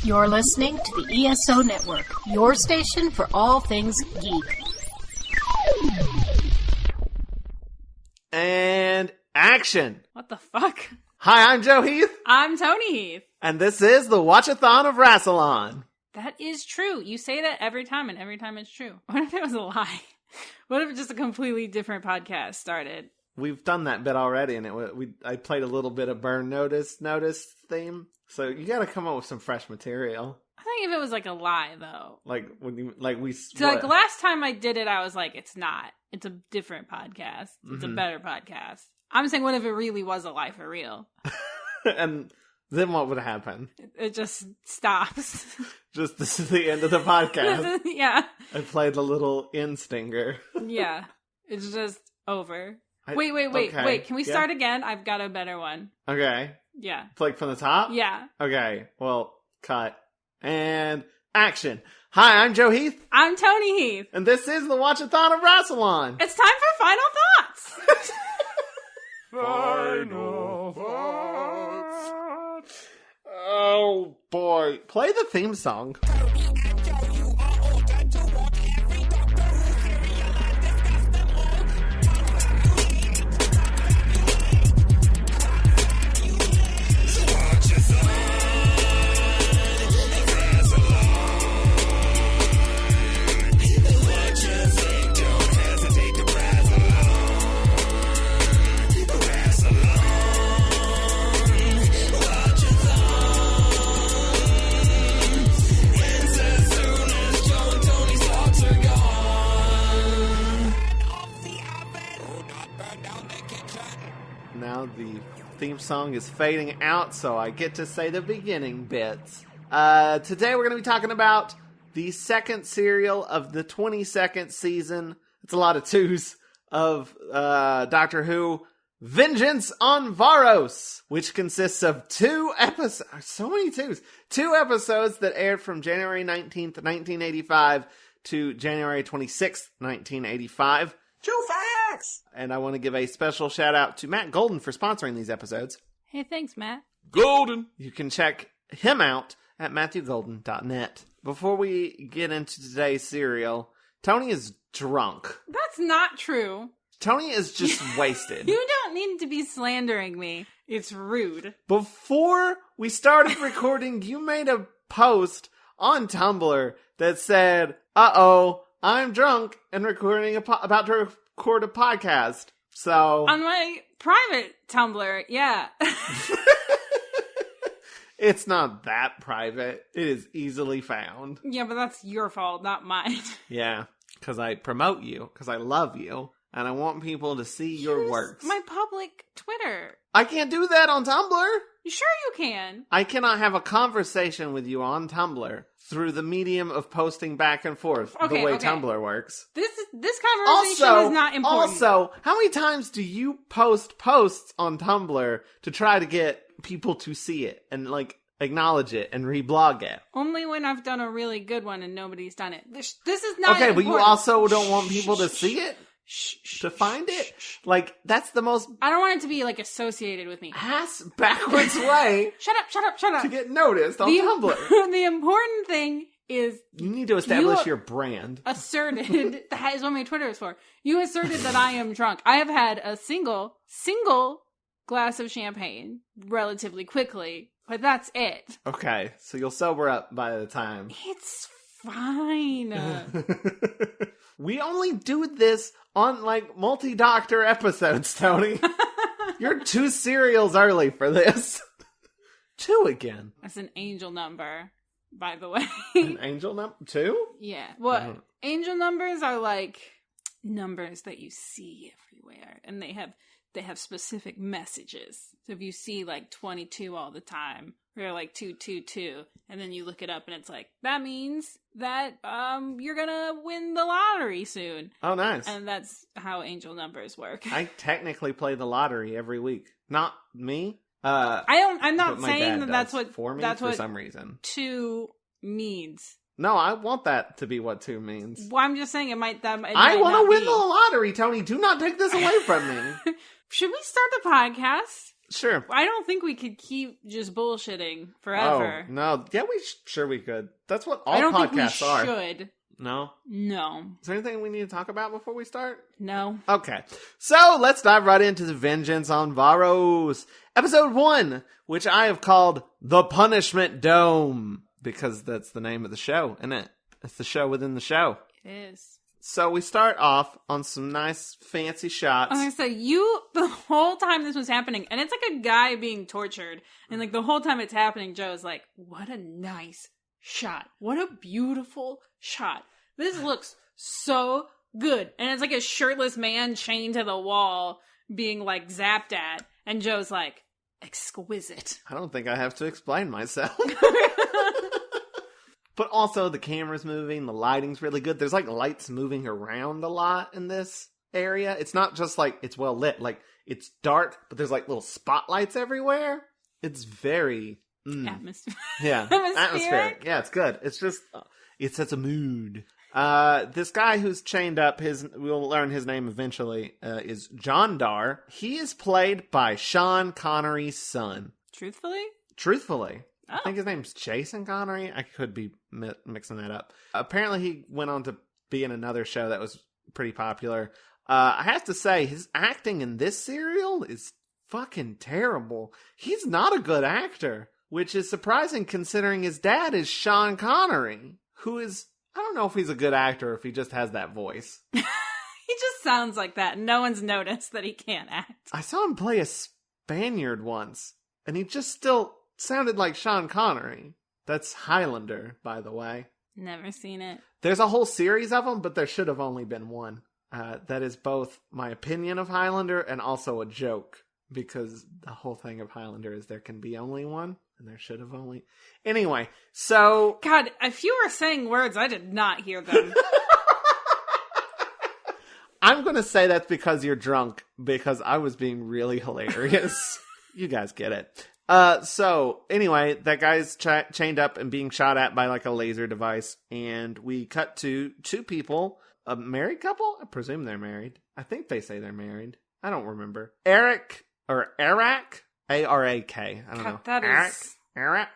You're listening to the ESO Network, your station for all things geek. And action! What the fuck? Hi, I'm Joe Heath. I'm Toni Heath. And this is the Watch-A-Thon of Rassilon. That is true. You say that every time, and every time it's true. What if it was a lie? What if just a completely different podcast started? We've done that bit already, and I played a little bit of Burn Notice theme. So you gotta come up with some fresh material. I think if it was like a lie, though. So last time I did it, I was like, it's not. It's a different podcast. It's a better podcast. I'm saying, what if it really was a lie for real? And then what would happen? It just stops. Just this is the end of the podcast. Yeah. I played a little in stinger. Yeah. It's just over. Wait. Okay. Wait, can we start again? I've got a better one. Okay. Yeah. Like from the top? Yeah. Okay. Well, cut. And action. Hi, I'm Joe Heath. I'm Toni Heath. And this is the Watch-A-Thon of Rassilon. It's time for Final Thoughts. Final Thoughts. Oh, boy. Play the theme song. Now the theme song is fading out, so I get to say the beginning bits. Today we're going to be talking about the second serial of the 22nd season. It's a lot of twos of Doctor Who, Vengeance on Varos, which consists of 2 episodes. So many twos. 2 episodes that aired from January 19th, 1985 to January 26th, 1985. True facts! And I want to give a special shout out to Matt Golden for sponsoring these episodes. Hey, thanks, Matt. Golden! You can check him out at MatthewGolden.net. Before we get into today's serial, Toni is drunk. That's not true. Toni is just wasted. You don't need to be slandering me. It's rude. Before we started recording, you made a post on Tumblr that said, uh-oh, I'm drunk and about to record a podcast. So on my private Tumblr, yeah. It's not that private. It is easily found. Yeah, but that's your fault, not mine. Yeah, because I promote you, because I love you, and I want people to see your works. My public Twitter. I can't do that on Tumblr. Sure you can. I cannot have a conversation with you on Tumblr through the medium of posting back and forth the way Tumblr works. This conversation is not important. Also, how many times do you post posts on Tumblr to try to get people to see it and acknowledge it and reblog it? Only when I've done a really good one and nobody's done it. This is not okay, important. But you also don't want people to see it? To find it? That's the most... I don't want it to be, associated with me. Ass backwards way... Shut up. ...to get noticed on Tumblr. The important thing is... You need to establish your brand. Asserted... That is what my Twitter is for. You asserted that I am drunk. I have had a single glass of champagne relatively quickly, but that's it. Okay, so you'll sober up by the time. It's fine. We only do this on, multi-doctor episodes, Toni. You're 2 serials early for this. 2 again. That's an angel number, by the way. An angel number? 2? Yeah. What? Angel numbers are, numbers that you see everywhere, and they have specific messages. So if you see 22 all the time, or 222, and then you look it up and it's that means that you're gonna win the lottery soon. Oh, nice. And that's how angel numbers work. I technically play the lottery every week. Not me. I'm not saying that's what for me that's for what some reason 2 means. No, I want that to be what 2 means. Well, I'm just saying I want to win the lottery, Toni. Do not take this away from me. Should we start the podcast? Sure. I don't think we could keep just bullshitting forever. Oh, no. Yeah, sure we could. That's what all I don't podcasts think we are. should. No? No. Is there anything we need to talk about before we start? No. Okay. So, let's dive right into the Vengeance on Varos. Episode 1, which I have called The Punishment Dome. Because that's the name of the show, isn't it? It's the show within the show. It is. So we start off on some nice fancy shots. I was gonna say, the whole time this was happening, and it's like a guy being tortured, and like the whole time it's happening, Joe's like, what a nice shot. What a beautiful shot. This looks so good. And it's like a shirtless man chained to the wall being like zapped at, and Joe's like, exquisite. I don't think I have to explain myself. But also, the camera's moving, the lighting's really good. There's, like, lights moving around a lot in this area. It's not just, like, it's well lit. Like, it's dark, but there's, like, little spotlights everywhere. It's very... Atmospheric. Yeah, atmospheric. Yeah, it's good. It's just... it sets a mood. This guy who's chained up, we'll learn his name eventually, is John Dar. He is played by Sean Connery's son. Truthfully? Truthfully. Oh. I think his name's Jason Connery. I could be mixing that up. Apparently, he went on to be in another show that was pretty popular. I have to say, his acting in this serial is fucking terrible. He's not a good actor, which is surprising considering his dad is Sean Connery, who is, I don't know if he's a good actor or if he just has that voice. He just sounds like that. No one's noticed that he can't act. I saw him play a Spaniard once, and he just still... sounded like Sean Connery. That's Highlander, by the way. Never seen it. There's a whole series of them, but there should have only been one. That is both my opinion of Highlander and also a joke. Because the whole thing of Highlander is there can be only one, and there should have only... Anyway, so... God, if you were saying words, I did not hear them. I'm going to say that's because you're drunk, because I was being really hilarious. You guys get it. So, anyway, that guy's chained up and being shot at by, like, a laser device, and we cut to two people, a married couple? I presume they're married. I think they say they're married. I don't remember. Arak, A-R-A-K, I don't know. That is Arak,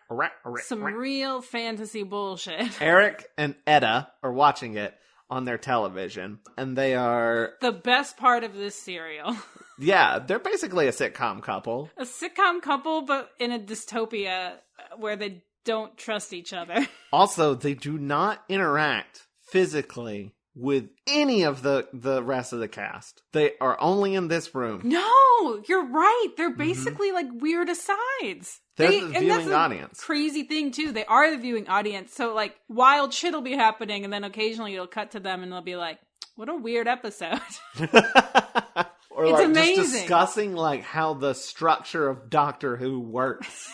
some real fantasy bullshit. Eric and Etta are watching it on their television, and they are... the best part of this serial. Yeah, they're basically a sitcom couple. A sitcom couple, but in a dystopia where they don't trust each other. Also, they do not interact physically with any of the rest of the cast. They are only in this room. No, you're right. They're basically like weird asides. They're the viewing audience. Crazy thing too. They are the viewing audience. So like wild shit will be happening, and then occasionally it'll cut to them, and they'll be like, "What a weird episode." Or it's like amazing. Just discussing like how the structure of Doctor Who works.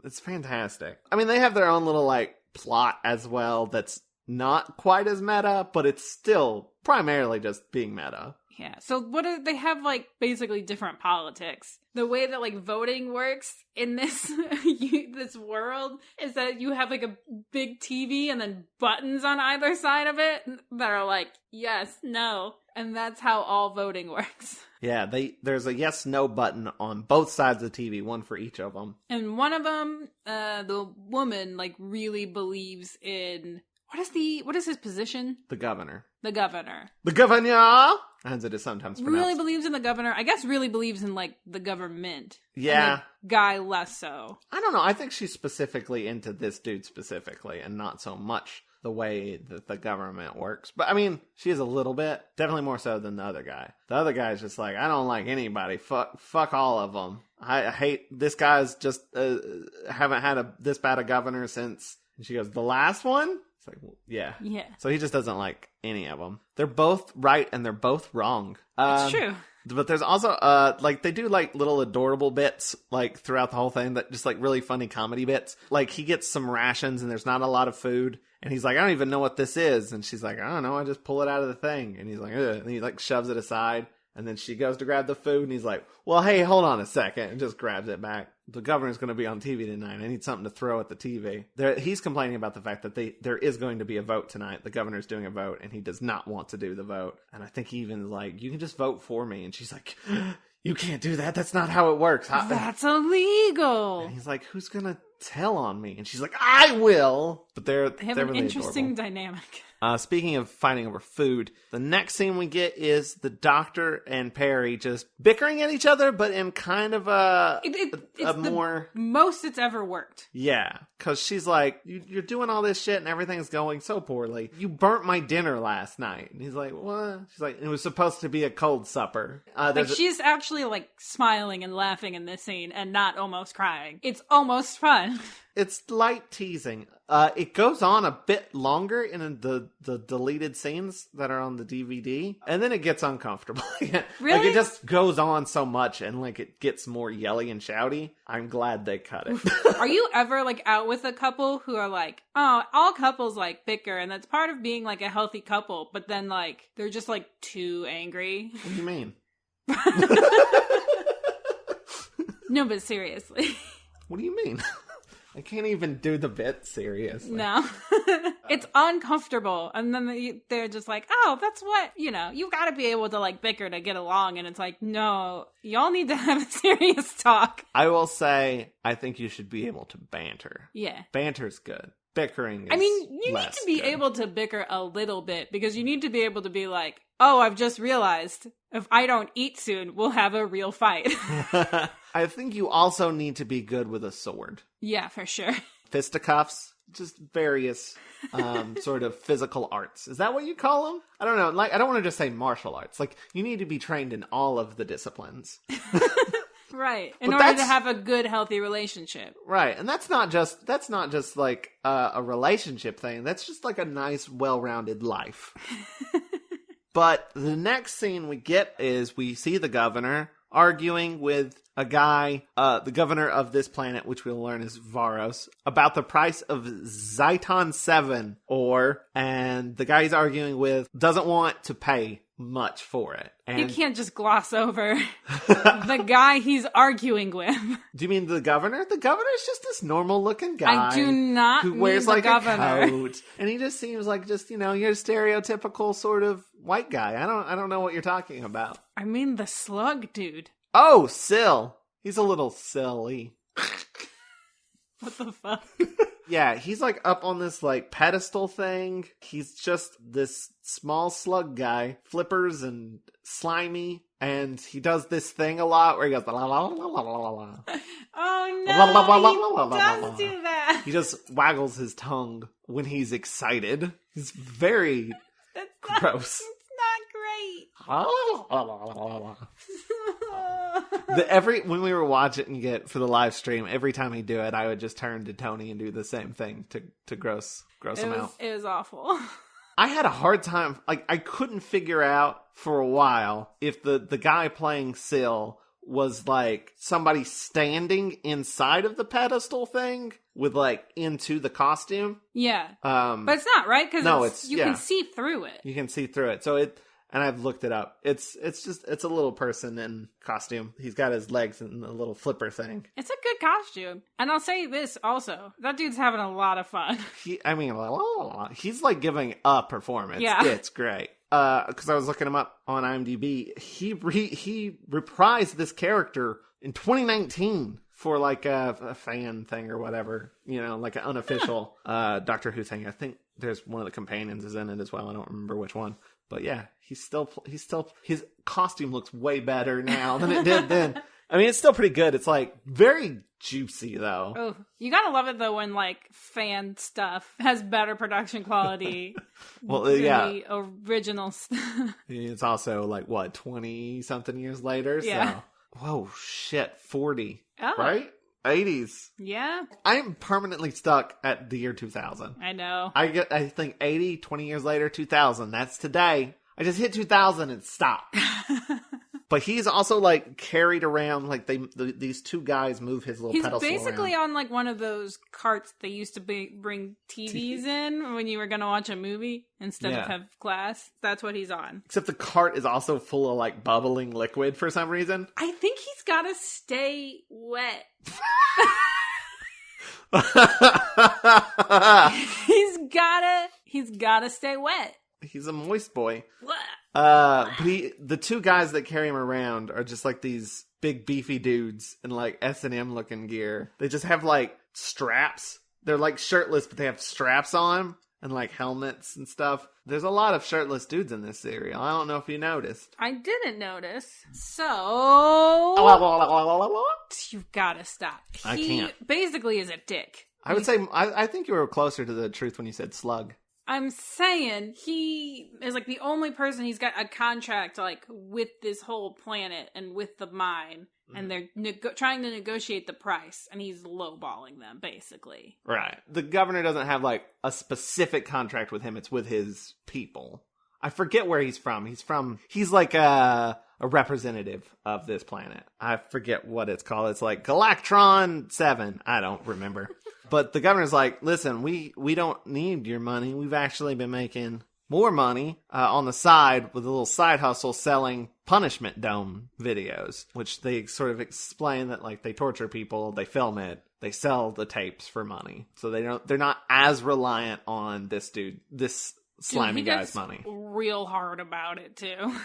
It's fantastic. I mean, they have their own little like plot as well that's not quite as meta, but it's still primarily just being meta. Yeah. So they have like basically different politics. The way that like voting works in this this world is that you have like a big TV and then buttons on either side of it that are like yes, no, and that's how all voting works. Yeah, there's a yes no button on both sides of the TV, one for each of them. And one of them, the woman like really believes in what is his position? The governor. The governor. The governor, as it is sometimes pronounced. Really believes in the governor. I guess really believes in like the government. Yeah. And the guy less so. I don't know. I think she's specifically into this dude specifically, and not so much the way that the government works. But I mean, she is a little bit, definitely more so than the other guy. The other guy is just like, I don't like anybody. Fuck all of them. I hate this guy's just haven't had this bad a governor since. And she goes, the last one. It's like, well, yeah. Yeah. So he just doesn't like any of them. They're both right and they're both wrong. It's true. But there's also, like, they do, like, little adorable bits, like, throughout the whole thing, that just, like, really funny comedy bits. Like, he gets some rations and there's not a lot of food. And he's like, I don't even know what this is. And she's like, I don't know, I just pull it out of the thing. And he's like, ugh. And he, like, shoves it aside. And then she goes to grab the food and he's like, well, hey, hold on a second. And just grabs it back. The governor's going to be on TV tonight. I need something to throw at the TV. He's complaining about the fact that there is going to be a vote tonight. The governor's doing a vote and he does not want to do the vote. And I think he even is like, you can just vote for me. And she's like, you can't do that. That's not how it works. That's illegal. And he's like, who's gonna tell on me? And she's like, I will. But they have an really interesting adorable. dynamic. Speaking of fighting over food, the next scene we get is the Doctor and Perry just bickering at each other, but in kind of it's more... most it's ever worked. Yeah, because she's like, you're doing all this shit and everything's going so poorly. You burnt my dinner last night. And he's like, what? She's like, it was supposed to be a cold supper. She's actually like smiling and laughing in this scene and not almost crying. It's almost fun. It's light teasing. It goes on a bit longer in the deleted scenes that are on the DVD, and then it gets uncomfortable. Really? Like, it just goes on so much, and like it gets more yelly and shouty. I'm glad they cut it. Are you ever like out with a couple who are like, oh, all couples like bicker, and that's part of being like a healthy couple, but then like they're just like too angry? What do you mean? No, but seriously. What do you mean? I can't even do the bit seriously. No. It's uncomfortable. And then they're just like, oh, that's what, you got to be able to like bicker to get along. And it's like, no, y'all need to have a serious talk. I will say, I think you should be able to banter. Yeah. Banter's good. Bickering is you need to be good. able to bicker a little bit, because you need to be able to be like, oh, I've just realized if I don't eat soon, we'll have a real fight. I think you also need to be good with a sword. Yeah, for sure. Fisticuffs, just various sort of physical arts. Is that what you call them? I don't know. Like, I don't want to just say martial arts. Like, you need to be trained in all of the disciplines. Right. In order to have a good, healthy relationship. Right. And that's not just like a relationship thing. That's just like a nice, well-rounded life. But the next scene we get is we see the governor arguing with a guy, the governor of this planet, which we'll learn is Varos, about the price of Zyton 7 ore, and the guy he's arguing with doesn't want to pay much for it. And you can't just gloss over the guy he's arguing with. Do you mean the governor? The governor's just this normal looking guy. I do not who mean wears the like governor. a coat, and he just seems like just your stereotypical sort of white guy. I don't know what you're talking about. I mean the slug dude. Oh, Sill. He's a little silly. What the fuck? Yeah, he's like up on this like pedestal thing. He's just this small slug guy, flippers and slimy, and he does this thing a lot where he goes la la la la la la la. Oh no, he does do that. He just waggles his tongue when he's excited. He's very gross. It's not great. When we were watching it for the live stream, every time he'd do it, I would just turn to Toni and do the same thing to gross him out. It was awful. I had a hard time, like, I couldn't figure out for a while if the guy playing Sill was like somebody standing inside of the pedestal thing with like into the costume. Yeah. But it's not, right? Because you can see through it. You can see through it. And I've looked it up. It's a little person in costume. He's got his legs in a little flipper thing. It's a good costume. And I'll say this also. That dude's having a lot of fun. He's like giving a performance. Yeah. It's great. Because I was looking him up on IMDb. He reprised this character in 2019 for like a fan thing or whatever. Like an unofficial Doctor Who thing. I think there's one of the companions is in it as well. I don't remember which one. But yeah, he's still his costume looks way better now than it did then. I mean, it's still pretty good. It's like very juicy though. Oh, you gotta love it though when like fan stuff has better production quality. Well, than yeah, the original stuff. It's also like what 20 something years later. Yeah. So, whoa, shit, 40, oh. Right? 80s. Yeah. I'm permanently stuck at the year 2000. I know. I think 80, 20 years later, 2000. That's today. I just hit 2000 and stopped. But he's also like carried around, like these two guys move his little pedestal around. He's basically on like one of those carts they used to bring TVs in when you were going to watch a movie instead of have class. That's what he's on. Except the cart is also full of like bubbling liquid for some reason. I think he's got to stay wet. He's gotta stay wet. He's a moist boy. But the two guys that carry him around are just like these big beefy dudes in like S&M looking gear. They just have like straps. They're like shirtless, but they have straps on them and like helmets and stuff. There's a lot of shirtless dudes in this serial. I don't know if you noticed. I didn't notice. So you've got to stop. I can't. He basically is a dick. I would say I think you were closer to the truth when you said slug. I'm saying he is like the only person he's got a contract like with this whole planet and with the mine, and they're trying to negotiate the price, and he's lowballing them basically. Right. The governor doesn't have like a specific contract with him. It's with his people. I forget where he's from. He's like a representative of this planet. I forget what it's called. It's like Galactron 7. I don't remember. But the governor's like, listen, we don't need your money. We've actually been making more money on the side with a little side hustle selling punishment dome videos, which they sort of explain that like they torture people, they film it, they sell the tapes for money. So they're not as reliant on this slimy guy's money. Real hard about it too.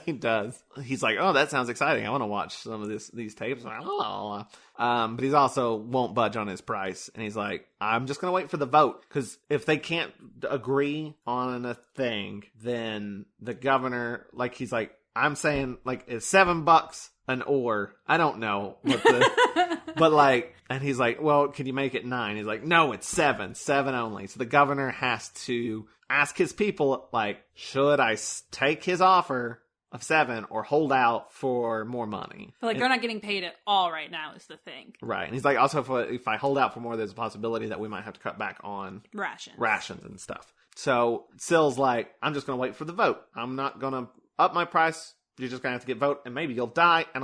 He does. He's like, oh, that sounds exciting. I want to watch some of these tapes. But he's also won't budge on his price. And he's like, I'm just going to wait for the vote. Because if they can't agree on a thing, then the governor, like, he's like, I'm saying, like, it's $7 an oar. I don't know what the, but like, and he's like, well, can you make it 9? He's like, no, it's 7 only. So the governor has to ask his people, like, should I take his offer of 7 or hold out for more money? But like, they're not getting paid at all right now is the thing. Right. And he's like, also, if I hold out for more, there's a possibility that we might have to cut back on rations and stuff. So Sill's like, I'm just going to wait for the vote. I'm not going to up my price. You're just going to have to get vote, and maybe you'll die, and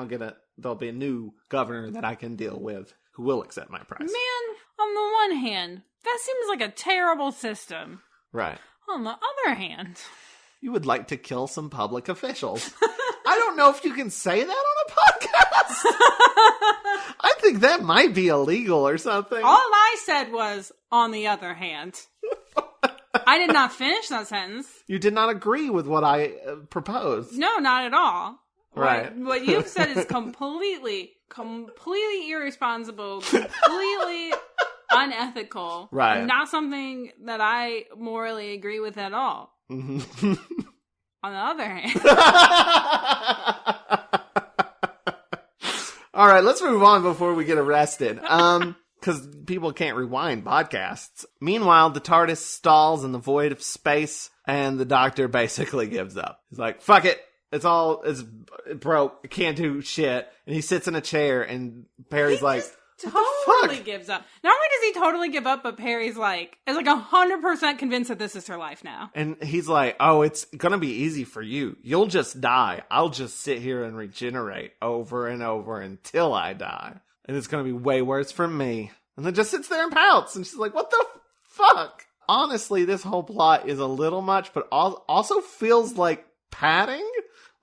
there'll be a new governor that I can deal with who will accept my price. Man, on the one hand, that seems like a terrible system. Right. On the other hand, you would like to kill some public officials. I don't know if you can say that on a podcast. I think that might be illegal or something. All I said was, on the other hand. I did not finish that sentence. You did not agree with what I proposed. No, not at all. Right. What you've said is completely irresponsible, completely unethical. Right. Not something that I morally agree with at all. Mm-hmm. On the other hand. All right, let's move on before we get arrested. Because people can't rewind podcasts. Meanwhile, the TARDIS stalls in the void of space, and the Doctor basically gives up. He's like, fuck it. It's broke. I can't do shit. And he sits in a chair, and Perry's like, totally gives up. Not only does he totally give up, but Perry's like, is like 100% convinced that this is her life now. And he's like, oh, it's gonna be easy for you. You'll just die. I'll just sit here and regenerate over and over until I die. And it's going to be way worse for me. And then just sits there and pouts. And she's like, what the fuck? Honestly, this whole plot is a little much, but also feels like padding.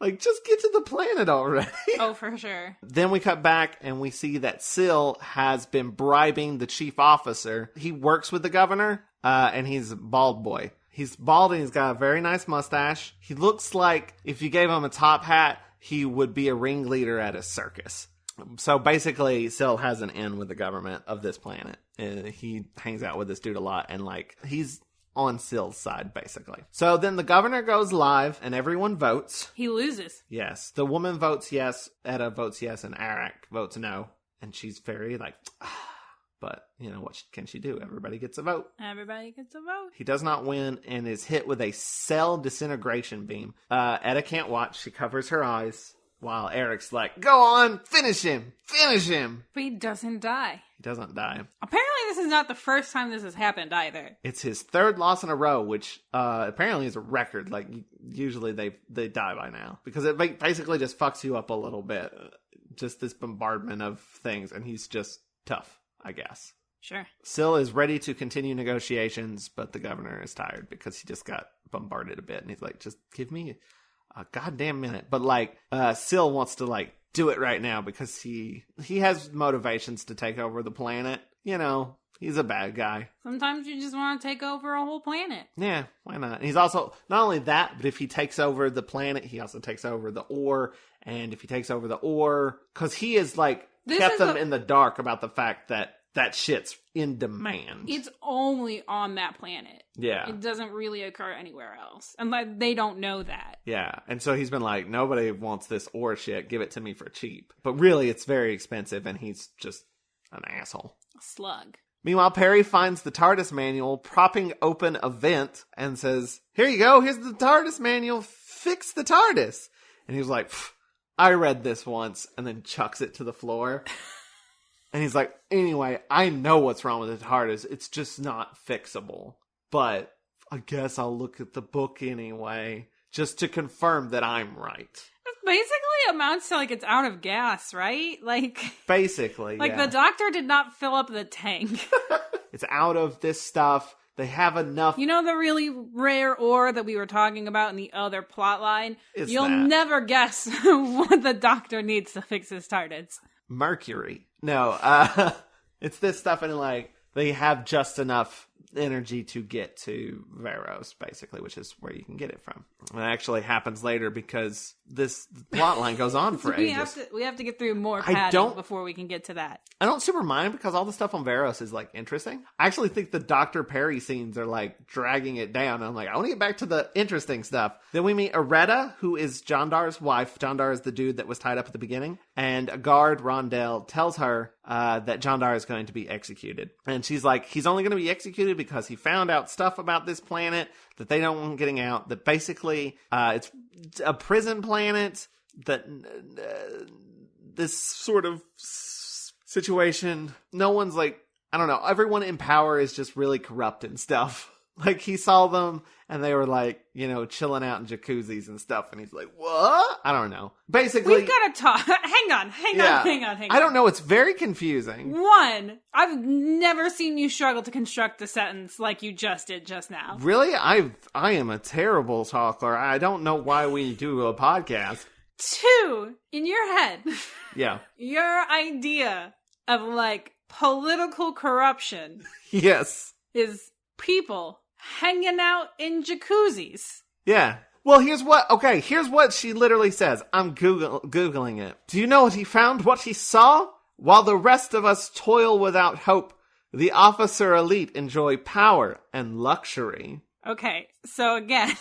Like, just get to the planet already. Oh, for sure. Then we cut back and we see that Sill has been bribing the chief officer. He works with the governor, and he's a bald boy. He's bald and he's got a very nice mustache. He looks like if you gave him a top hat, he would be a ringleader at a circus. So basically, Sill has an in with the government of this planet. He hangs out with this dude a lot, and like, he's on Sill's side, basically. So then the governor goes live, and everyone votes. He loses. Yes. The woman votes yes, Etta votes yes, and Arak votes no. And she's very like, but, you know, what can she do? Everybody gets a vote. Everybody gets a vote. He does not win and is hit with a cell disintegration beam. Etta can't watch. She covers her eyes. While Eric's like, go on, finish him. But he doesn't die. He doesn't die. Apparently this is not the first time this has happened either. It's his 3rd loss in a row, which apparently is a record. Like, usually they die by now. Because it basically just fucks you up a little bit. Just this bombardment of things, and he's just tough, I guess. Sure. Sill is ready to continue negotiations, but the governor is tired because he just got bombarded a bit. And he's like, just give me a goddamn minute. But like, Sill wants to like do it right now because he has motivations to take over the planet. You know, He's a bad guy. Sometimes you just want to take over a whole planet. Yeah, why not? And he's also, not only that, but if he takes over the planet, he also takes over the ore. And if he takes over the ore, because he has, like, kept them in the dark about the fact that that shit's in demand. It's only on that planet. Yeah. It doesn't really occur anywhere else. And like, they don't know that. Yeah. And so he's been like, nobody wants this ore shit. Give it to me for cheap. But really, it's very expensive, and he's just an asshole. A slug. Meanwhile, Perry finds the TARDIS manual propping open a vent and says, here you go. Here's the TARDIS manual. Fix the TARDIS. And he was like, I read this once, and then chucks it to the floor. And he's like, anyway, I know what's wrong with the TARDIS. It's just not fixable. But I guess I'll look at the book anyway, just to confirm that I'm right. It basically amounts to like it's out of gas, right? Like basically, like yeah. The doctor did not fill up the tank. It's out of this stuff. They have enough. You know the really rare ore that we were talking about in the other plot line? You'll never guess what the doctor needs to fix his TARDIS. Mercury. No, it's this stuff, and like they have just enough energy to get to Varos, basically, which is where you can get it from. And it actually happens later because this plot line goes on for ages. We have to get through more padding before we can get to that. I don't super mind because all the stuff on Varos is like interesting. I actually think the Dr. Perry scenes are like dragging it down. I'm like, I want to get back to the interesting stuff. Then we meet Areta, who is Jondar's wife. Jondar is the dude that was tied up at the beginning. And a guard, Rondell, tells her that Jondar is going to be executed. And she's like, he's only going to be executed because he found out stuff about this planet that they don't want getting out. That basically, it's a prison planet that this sort of situation, no one's like, I don't know, everyone in power is just really corrupt and stuff. Like, he saw them, and they were like, you know, chilling out in jacuzzis and stuff, and he's like, what? I don't know. Basically... We've got to talk. Hang on. I don't know, it's very confusing. One, I've never seen you struggle to construct a sentence like you just did just now. Really? I am a terrible talker. I don't know why we do a podcast. Two, in your head. Yeah. Your idea of, like, political corruption. Yes. Is people hanging out in jacuzzis. Yeah. Well, here's what she literally says. I'm Googling it. Do you know what he found? What he saw? While the rest of us toil without hope, the officer elite enjoy power and luxury. Okay, so again...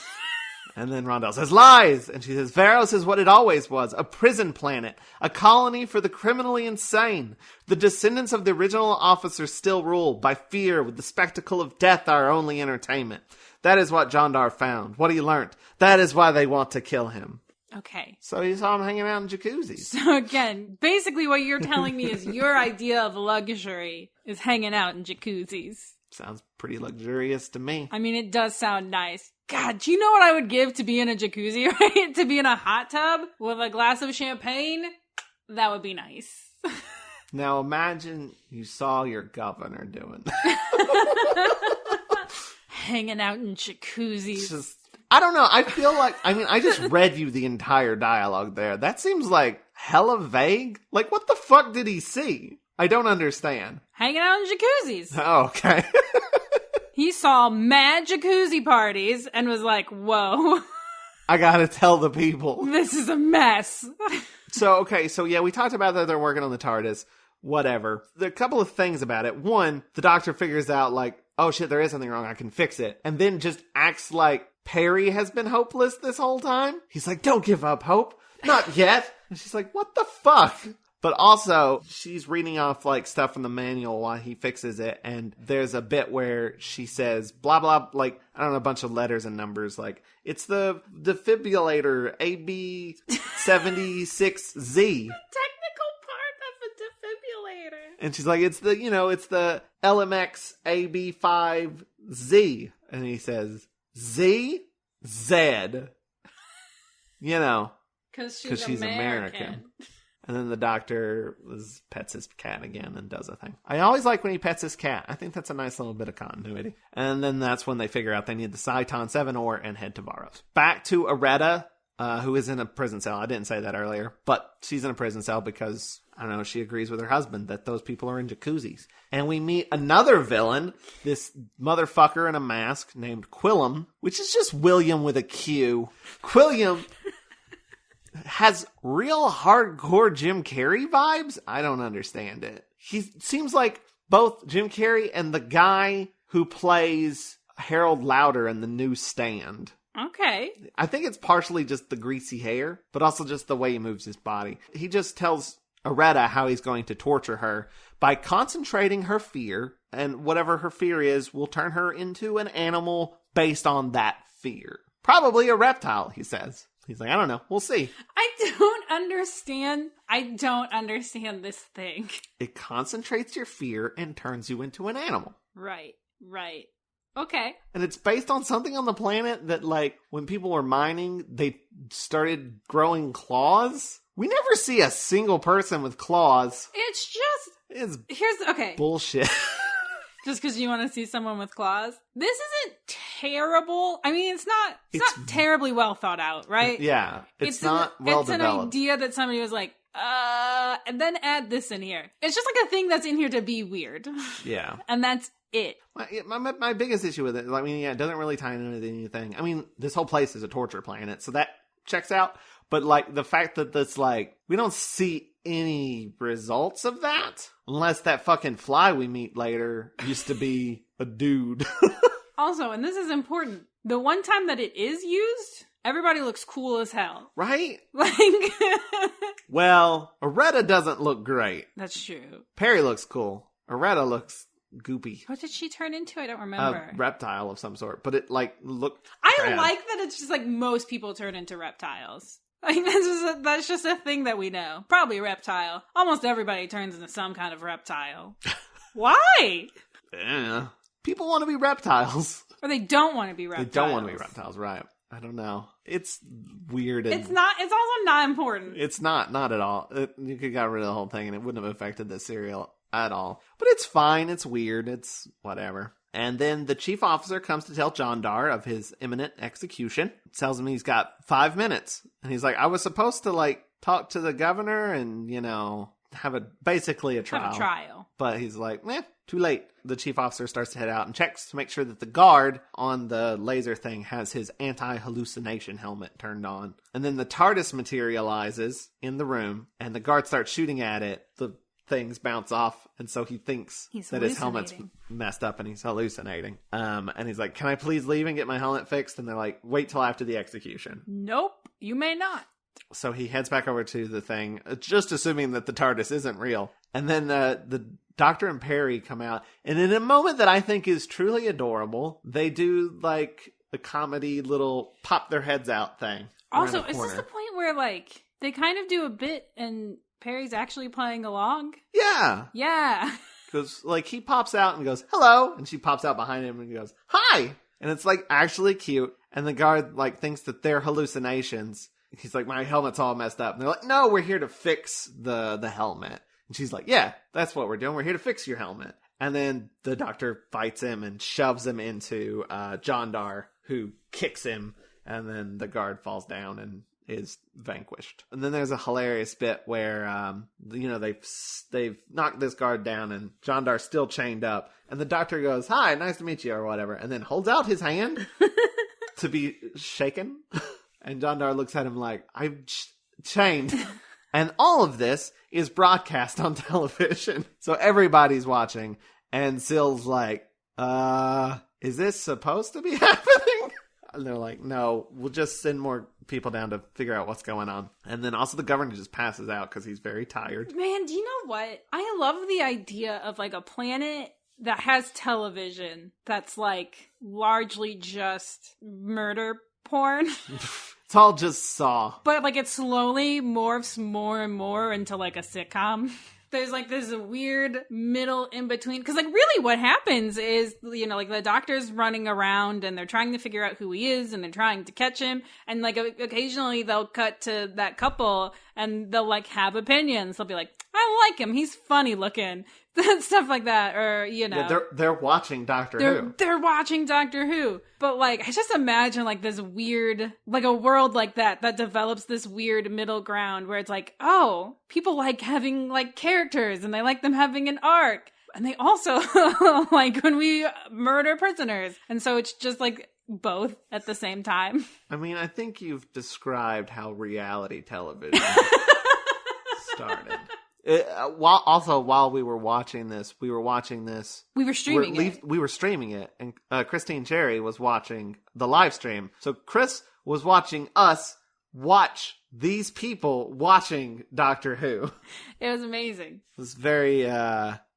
And then Rondell says, lies! And she says, Varos is what it always was, a prison planet, a colony for the criminally insane. The descendants of the original officers still rule, by fear, with the spectacle of death our only entertainment. That is what Jondar found, what he learnt. That is why they want to kill him. Okay. So you saw him hanging out in jacuzzis. So again, basically what you're telling me is your idea of luxury is hanging out in jacuzzis. Sounds pretty luxurious to me. I mean, it does sound nice. God, do you know what I would give to be in a jacuzzi, right? To be in a hot tub with a glass of champagne? That would be nice. Now imagine you saw your governor doing that. Hanging out in jacuzzis. I don't know. I feel like, I just read you the entire dialogue there. That seems like hella vague. Like, what the fuck did he see? I don't understand. Hanging out in jacuzzis. Oh, okay. He saw mad jacuzzi parties and was like, whoa. I gotta tell the people. This is a mess. So yeah, we talked about that they're working on the TARDIS. Whatever. There are a couple of things about it. One, the doctor figures out, like, oh shit, there is something wrong, I can fix it. And then just acts like Perry has been hopeless this whole time. He's like, don't give up hope. Not yet. And she's like, what the fuck? But also, she's reading off, like, stuff from the manual while he fixes it, and there's a bit where she says, blah, blah, like, I don't know, a bunch of letters and numbers, like, it's the defibrillator, AB76Z. Technical part of a defibrillator. And she's like, it's the LMX AB5Z. And he says, Z? Z. You know. Because she's American. And then the doctor pets his cat again and does a thing. I always like when he pets his cat. I think that's a nice little bit of continuity. And then that's when they figure out they need the Cyton 7 ore and head to Varos. Back to Areta. who is in a prison cell. I didn't say that earlier, but she's in a prison cell because, I don't know, she agrees with her husband that those people are in jacuzzis. And we meet another villain, this motherfucker in a mask named Quillam, which is just William with a Q. Quillam has real hardcore Jim Carrey vibes. I don't understand it. He seems like both Jim Carrey and the guy who plays Harold Lauder in The New Stand. Okay. I think it's partially just the greasy hair, but also just the way he moves his body. He just tells Aretta how he's going to torture her by concentrating her fear, and whatever her fear is will turn her into an animal based on that fear. Probably a reptile, he says. He's like, I don't know. We'll see. I don't understand this thing. It concentrates your fear and turns you into an animal. Right. Okay. And it's based on something on the planet that, like, when people were mining, they started growing claws. We never see a single person with claws. It's okay. bullshit. Just because you want to see someone with claws? This isn't terrible. I mean, it's not terribly well thought out, right? Yeah. It's not well developed. It's an idea that somebody was like, and then add this in here. It's just like a thing that's in here to be weird. Yeah. And that's it. My biggest issue with it, I mean, yeah, it doesn't really tie into anything. I mean, this whole place is a torture planet, so that checks out. But, like, the fact that that's, like, we don't see any results of that, unless that fucking fly we meet later used to be a dude. Also, and this is important, the one time that it is used, everybody looks cool as hell. Right? Like... Well, Aretta doesn't look great. That's true. Perry looks cool. Aretta looks goopy. What did she turn into? I don't remember. A reptile of some sort, but it, like, looked I bad. like that it's just like most people turn into reptiles. Like, that's just a thing that we know. Probably a reptile. Almost everybody turns into some kind of reptile. Why? Yeah. People want to be reptiles. Or they don't want to be reptiles. They don't want to be reptiles, right. I don't know. It's weird. And it's also not important. It's not at all. You could got rid of the whole thing and it wouldn't have affected the serial at all. But it's fine. It's weird. It's whatever. And then the chief officer comes to tell Jandar of his imminent execution. Tells him he's got 5 minutes. And he's like, I was supposed to, like, talk to the governor and, you know, have basically a trial. Have a trial. But he's like, too late. The chief officer starts to head out and checks to make sure that the guard on the laser thing has his anti-hallucination helmet turned on. And then the TARDIS materializes in the room and the guard starts shooting at it. The things bounce off, and so he thinks that his helmet's messed up and he's hallucinating. And he's like, can I please leave and get my helmet fixed? And they're like, wait till after the execution. Nope, you may not. So he heads back over to the thing, just assuming that the TARDIS isn't real. And then the Doctor and Perry come out, and in a moment that I think is truly adorable, they do like a comedy little pop their heads out thing. Also, is this the point where, like, they kind of do a bit and Perry's actually playing along? Yeah. Because, like, he pops out and goes, hello, and she pops out behind him and goes, hi! And it's, like, actually cute, and the guard, like, thinks that they're hallucinations. He's like, my helmet's all messed up. And they're like, no, we're here to fix the helmet. And she's like, yeah, that's what we're doing. We're here to fix your helmet. And then the Doctor fights him and shoves him into Jandar, who kicks him, and then the guard falls down and is vanquished. And then there's a hilarious bit where, they've knocked this guard down and Jandar's still chained up. And the Doctor goes, hi, nice to meet you, or whatever. And then holds out his hand to be shaken. And Jandar looks at him like, I'm chained. And all of this is broadcast on television. So everybody's watching. And Syl's like, is this supposed to be happening? And they're like, no, we'll just send more people down to figure out what's going on. And then also the governor just passes out because he's very tired. Man, do you know what? I love the idea of, like, a planet that has television that's, like, largely just murder porn. It's all just Saw. But, like, it slowly morphs more and more into, like, a sitcom. There's, like, this weird middle in between. Because, like, really what happens is, you know, like, the Doctor's running around and they're trying to figure out who he is and they're trying to catch him. And, like, occasionally they'll cut to that couple and they'll, like, have opinions. They'll be like, I like him. He's funny looking. Stuff like that. Or, you know. Yeah, they're watching Doctor Who. They're watching Doctor Who. But, like, I just imagine, like, this weird, like, a world like that develops this weird middle ground where it's like, oh, people like having, like, characters and they like them having an arc. And they also like when we murder prisoners. And so it's just, like, both at the same time. I mean, I think you've described how reality television started. While we were watching this. We were streaming it. We were streaming it, and Christine Cherry was watching the live stream. So Chris was watching us watch these people watching Doctor Who. It was amazing. It was very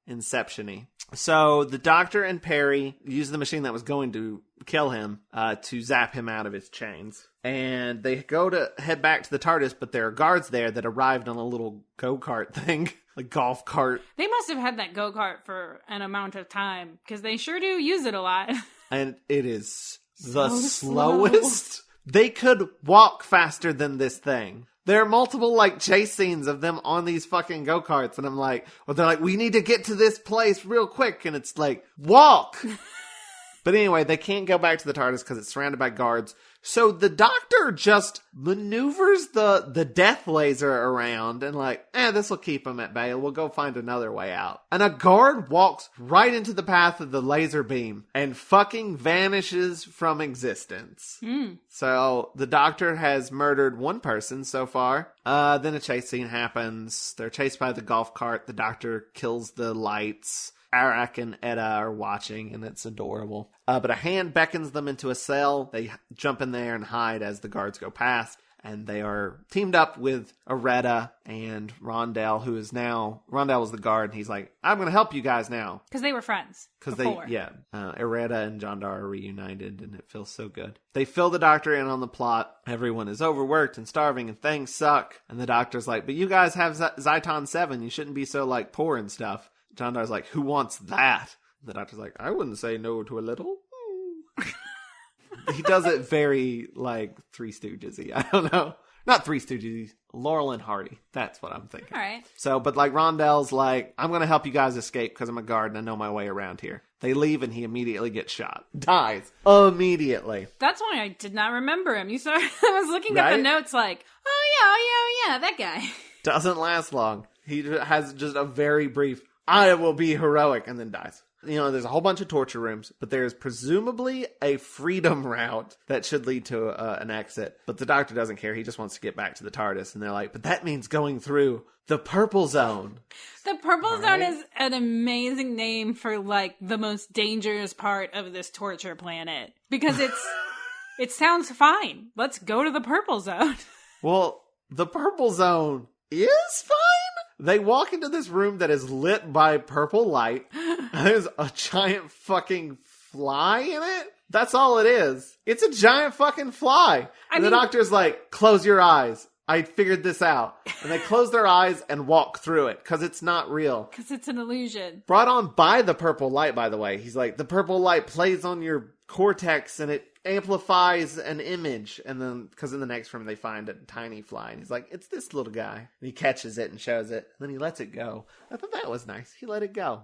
Inception-y. So the Doctor and Perry use the machine that was going to kill him to zap him out of his chains. And they go to head back to the TARDIS, but there are guards there that arrived on a little go-kart thing, a golf cart. They must have had that go-kart for an amount of time, because they sure do use it a lot. And it is the slowest. They could walk faster than this thing. There are multiple, like, chase scenes of them on these fucking go-karts, and I'm like, well, they're like, we need to get to this place real quick, and it's like, walk! But anyway, they can't go back to the TARDIS because it's surrounded by guards. So the Doctor just maneuvers the death laser around and like, this will keep him at bay. We'll go find another way out. And a guard walks right into the path of the laser beam and fucking vanishes from existence. So the Doctor has murdered one person so far. Then a chase scene happens. They're chased by the golf cart. The Doctor kills the lights. Arak and Etta are watching, and it's adorable. But a hand beckons them into a cell. They jump in there and hide as the guards go past. And they are teamed up with Aretta and Rondell, who is now... Rondell was the guard, and he's like, I'm going to help you guys now. Because they were friends before. Aretta and Jandar are reunited, and it feels so good. They fill the Doctor in on the plot. Everyone is overworked and starving, and things suck. And the Doctor's like, but you guys have Zyton 7. You shouldn't be so, like, poor and stuff. Jandar's like, who wants that? The Doctor's like, I wouldn't say no to a little. He does it very, like, Three Stooges-y. I don't know. Not Three Stooges-y. Laurel and Hardy. That's what I'm thinking. All right. So, but, like, Rondell's like, I'm going to help you guys escape because I'm a guard and I know my way around here. They leave and he immediately gets shot. Dies. Immediately. That's why I did not remember him. I was looking at the notes like, oh yeah, that guy. Doesn't last long. He has just a very brief, I will be heroic, and then dies. You know, there's a whole bunch of torture rooms, but there's presumably a freedom route that should lead to an exit. But the Doctor doesn't care. He just wants to get back to the TARDIS. And they're like, but that means going through the Purple Zone. The Purple Zone is an amazing name for, like, the most dangerous part of this torture planet. Because it sounds fine. Let's go to the Purple Zone. Well, the Purple Zone is fine. They walk into this room that is lit by purple light. There's a giant fucking fly in it. That's all it is. It's a giant fucking fly. And the Doctor's like, close your eyes. I figured this out. And they close their eyes and walk through it because it's not real. Because it's an illusion. Brought on by the purple light, by the way. He's like, the purple light plays on your cortex and it amplifies an image. And then, because in the next room they find a tiny fly. And he's like, it's this little guy. And he catches it and shows it. And then he lets it go. I thought that was nice. He let it go.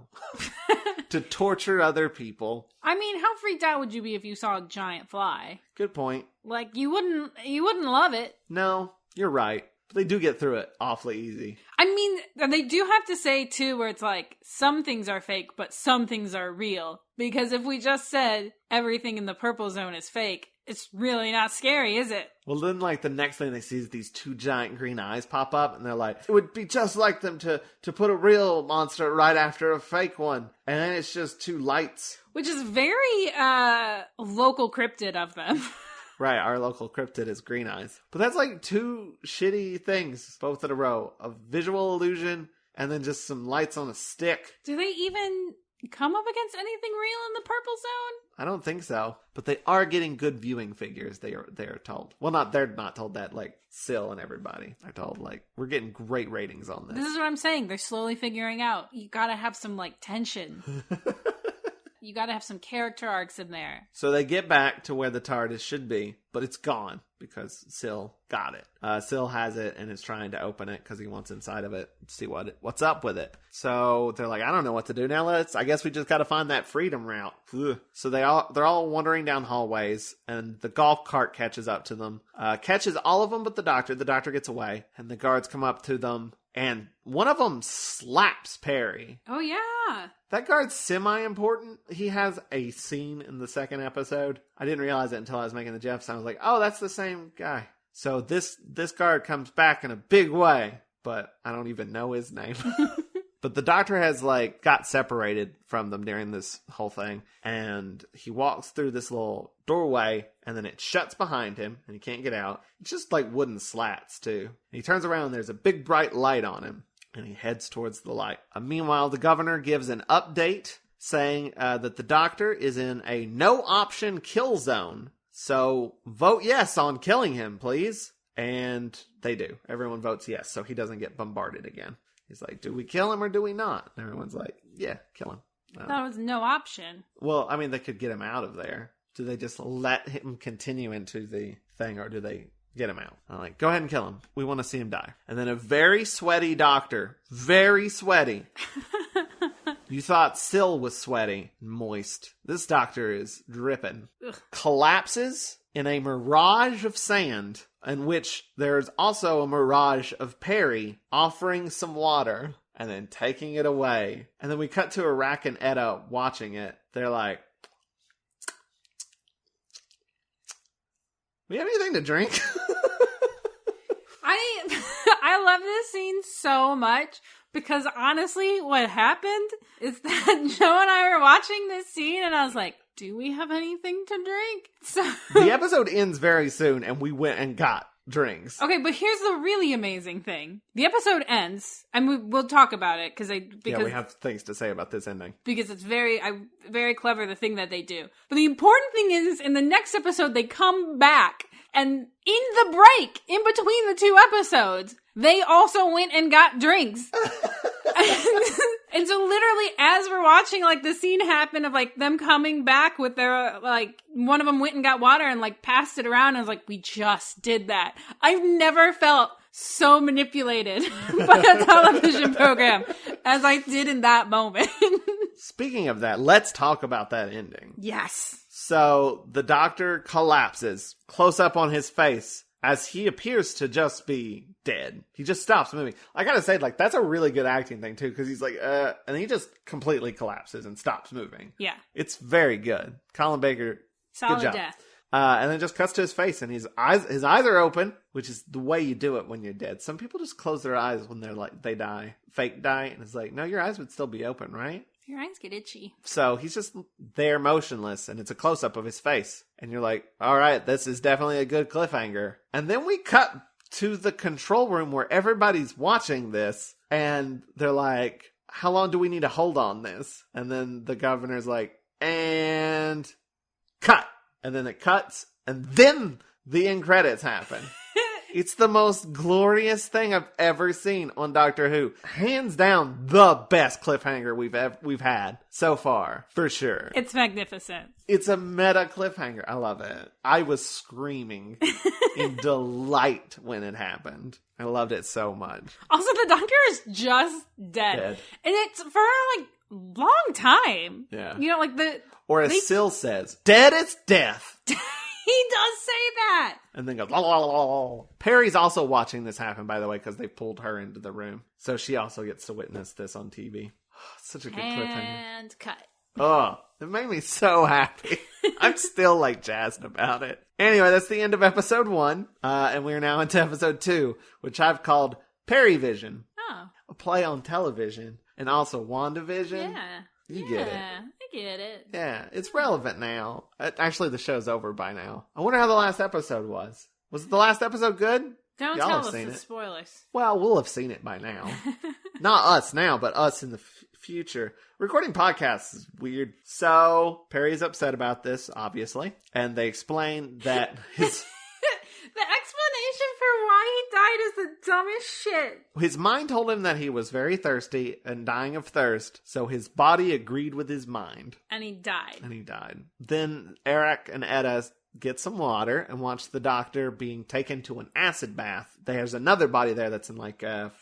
To torture other people. I mean, how freaked out would you be if you saw a giant fly? Good point. Like, you wouldn't love it. No, you're right. But they do get through it awfully easy. I mean, they do have to say, too, where it's like, some things are fake, but some things are real. Because if we just said everything in the Purple Zone is fake, it's really not scary, is it? Well, then, like, the next thing they see is these two giant green eyes pop up, and they're like, it would be just like them to put a real monster right after a fake one. And then it's just two lights. Which is very, local cryptid of them. Right, our local cryptid is green eyes. But that's like two shitty things, both in a row. A visual illusion, and then just some lights on a stick. Do they even come up against anything real in the Purple Zone? I don't think so. But they are getting good viewing figures, they are told. Well, they're not told that, like, Syl and everybody are told, like, we're getting great ratings on this. This is what I'm saying. They're slowly figuring out. You gotta have some, like, tension. You gotta have some character arcs in there. So they get back to where the TARDIS should be, but it's gone. because Syl got it. Syl has it and is trying to open it because he wants inside of it, see what's up with it. So they're like, I don't know what to do now. I guess we just got to find that freedom route. Ugh. So they're all wandering down hallways, and the golf cart catches up to them, catches all of them but the doctor. The doctor gets away, and the guards come up to them, and one of them slaps Perry. Oh, yeah. That guard's semi-important. He has a scene in the second episode. I didn't realize it until I was making the Jeffs. I was like, oh, that's the same guy. So this guard comes back in a big way, but I don't even know his name. But the doctor has, like, got separated from them during this whole thing, and he walks through this little doorway, and then it shuts behind him, and he can't get out. It's just, like, wooden slats, too. And he turns around, and there's a big bright light on him, and he heads towards the light. Meanwhile, the governor gives an update saying that the doctor is in a no-option kill zone, so vote yes on killing him, please. And they do. Everyone votes yes, so he doesn't get bombarded again. He's like, do we kill him or do we not? And everyone's like, yeah, kill him. That was no option. Well, I mean, they could get him out of there. Do they just let him continue into the thing, or do they get him out? I'm like, go ahead and kill him. We want to see him die. And then a very sweaty doctor, very sweaty. You thought Syl was sweaty and moist. This doctor is dripping. Ugh. Collapses in a mirage of sand, in which there's also a mirage of Perry offering some water and then taking it away. And then we cut to Iraq and Etta watching it. They're like, we have anything to drink? I love this scene so much, because honestly, what happened is that Joe and I were watching this scene, and I was like, do we have anything to drink? So the episode ends very soon, and we went and got drinks. Okay, but here's the really amazing thing. The episode ends, and we'll talk about it, because we have things to say about this ending. Because it's very clever, the thing that they do. But the important thing is, in the next episode, they come back, and in the break, in between the two episodes, they also went and got drinks. And so literally, as we're watching, like, the scene happen of, like, them coming back with their, like, one of them went and got water and, like, passed it around, and I was like, we just did that. I've never felt so manipulated by a television program as I did in that moment. Speaking of that, let's talk about that ending. Yes. So the doctor collapses, close up on his face, as he appears to just be dead. He just stops moving. I gotta say, like, that's a really good acting thing, too, because he's like, and he just completely collapses and stops moving. Yeah. It's very good. Colin Baker, solid good job. death. And then just cuts to his face, and his eyes are open, which is the way you do it when you're dead. Some people just close their eyes when they're like, they die, fake die, and it's like, no, your eyes would still be open, right? Your eyes get itchy. So he's just there motionless, and it's a close-up of his face. And you're like, all right, this is definitely a good cliffhanger. And then we cut to the control room where everybody's watching this, and they're like, how long do we need to hold on this? And then the governor's like, and cut. And then it cuts, and then the end credits happen. It's the most glorious thing I've ever seen on Doctor Who. Hands down, the best cliffhanger we've had so far, for sure. It's magnificent. It's a meta cliffhanger. I love it. I was screaming in delight when it happened. I loved it so much. Also, the Doctor is just dead. And it's for, like, long time. Yeah. You know, like Or as Syl says, dead is death. He does say that. And then goes, la, la, la, la. Perry's also watching this happen, by the way, because they pulled her into the room. So she also gets to witness this on TV. Such a good cliffhanger. And cut. Oh, it made me so happy. I'm still, like, jazzed about it. Anyway, that's the end of episode 1. And we're now into episode 2, which I've called Perryvision. Oh. A play on television. And also WandaVision. Yeah. You get it. I get it. Yeah, it's relevant now. Actually, the show's over by now. I wonder how the last episode was. Was the last episode good? Don't Y'all tell have us seen the it. spoilers. Well, we'll have seen it by now. Not us now, but us in the future. Recording podcasts is weird. So, Perry's upset about this, obviously. And they explain that his... The explanation for why he died is the dumbest shit. His mind told him that he was very thirsty and dying of thirst, so his body agreed with his mind. And he died. Then Eric and Etta get some water and watch the doctor being taken to an acid bath. There's another body there that's in like a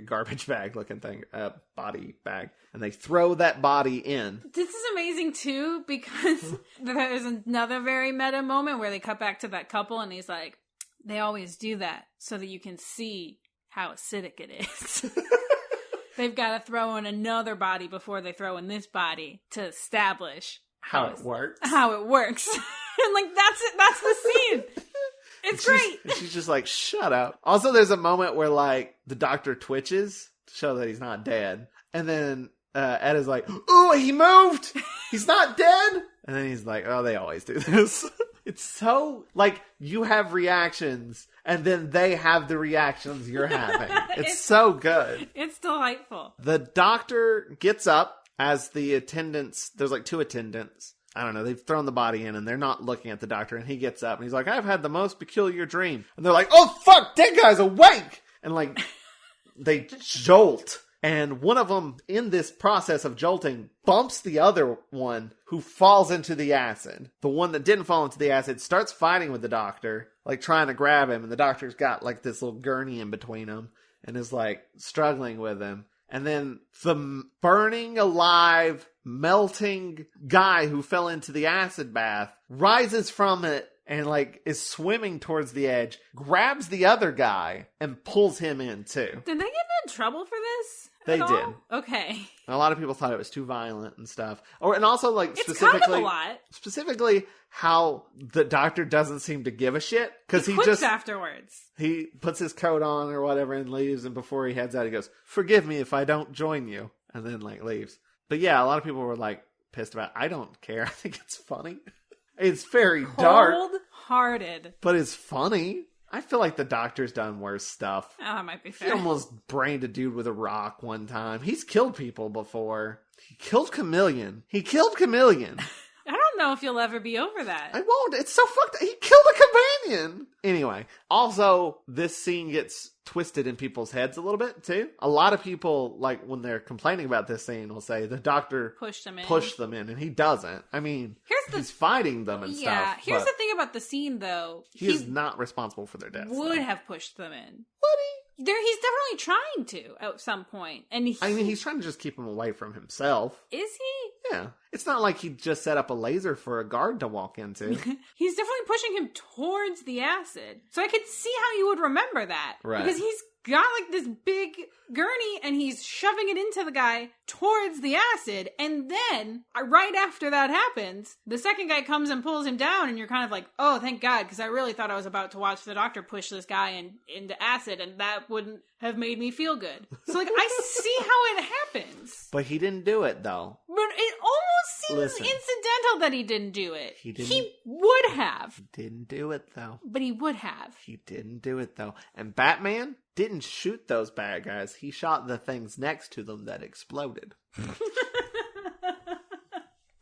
garbage bag looking thing, a body bag. And they throw that body in. This is amazing too, because there's another very meta moment where they cut back to that couple and he's like, they always do that so that you can see how acidic it is. They've got to throw in another body before they throw in this body to establish how it works. And like, that's it. That's the scene. It's great. She's just like, shut up. Also, there's a moment where like the doctor twitches to show that he's not dead. And then Ed is like, ooh, he moved. He's not dead. And then he's like, oh, they always do this. It's so, like, you have reactions, and then they have the reactions you're having. It's so good. It's delightful. The doctor gets up as the attendants, there's like 2 attendants. I don't know, they've thrown the body in, and they're not looking at the doctor, and he gets up, and he's like, I've had the most peculiar dream. And they're like, oh, fuck, that guy's awake! And, like, they jolt. And one of them, in this process of jolting, bumps the other one who falls into the acid. The one that didn't fall into the acid starts fighting with the doctor, like trying to grab him. And the doctor's got like this little gurney in between them and is like struggling with him. And then the burning alive, melting guy who fell into the acid bath rises from it and like is swimming towards the edge, grabs the other guy and pulls him in too. Did they get in trouble for this? They did. Okay. And a lot of people thought it was too violent and stuff. And also like it's specifically kind of a lot. Specifically how the doctor doesn't seem to give a shit because he quits just afterwards. He puts his coat on or whatever and leaves, and before he heads out he goes, "Forgive me if I don't join you," and then like leaves. But yeah, a lot of people were like pissed about it. I don't care. I think it's funny. It's very dark. Cold-hearted. But it's funny. I feel like the doctor's done worse stuff. Oh, that might be fair. He almost brained a dude with a rock one time. He's killed people before. He killed Chameleon. I don't know if you'll ever be over that. I won't. It's so fucked up. He killed a companion. Anyway, also, this scene gets twisted in people's heads a little bit, too. A lot of people, like, when they're complaining about this scene, will say the doctor pushed them in, and he doesn't. I mean, he's fighting them and stuff. Yeah, here's the thing about the scene, though. He is not responsible for their deaths. Would have pushed them in. Would he? He's definitely trying to at some point. And he's trying to just keep him away from himself. Is he? Yeah. It's not like he just set up a laser for a guard to walk into. He's definitely pushing him towards the acid. So I could see how you would remember that. Right. Because he's got like this big gurney and he's shoving it into the guy towards the acid. And then right after that happens, the second guy comes and pulls him down and you're kind of like, oh, thank God. Because I really thought I was about to watch the doctor push this guy into acid and that wouldn't have made me feel good. So like, I see how it happens. But he didn't do it though. But it almost seems incidental that he didn't do it. He would have. He didn't do it though. But he would have. He didn't do it though. And Batman didn't shoot those bad guys. He shot the things next to them that exploded.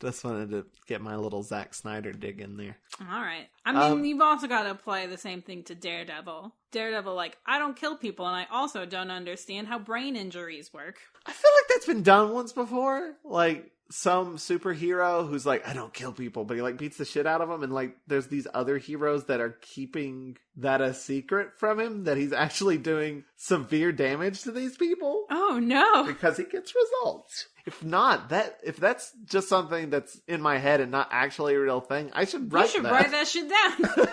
Just wanted to get my little Zack Snyder dig in there. All right. I mean, you've also got to apply the same thing to Daredevil. Daredevil, like, I don't kill people, and I also don't understand how brain injuries work. I feel like that's been done once before. Like, some superhero who's like, I don't kill people, but he, like, beats the shit out of them, and, like, there's these other heroes that are keeping that a secret from him, that he's actually doing severe damage to these people. Oh, no. Because he gets results. If that's just something that's in my head and not actually a real thing, I should write that. You should write that shit down.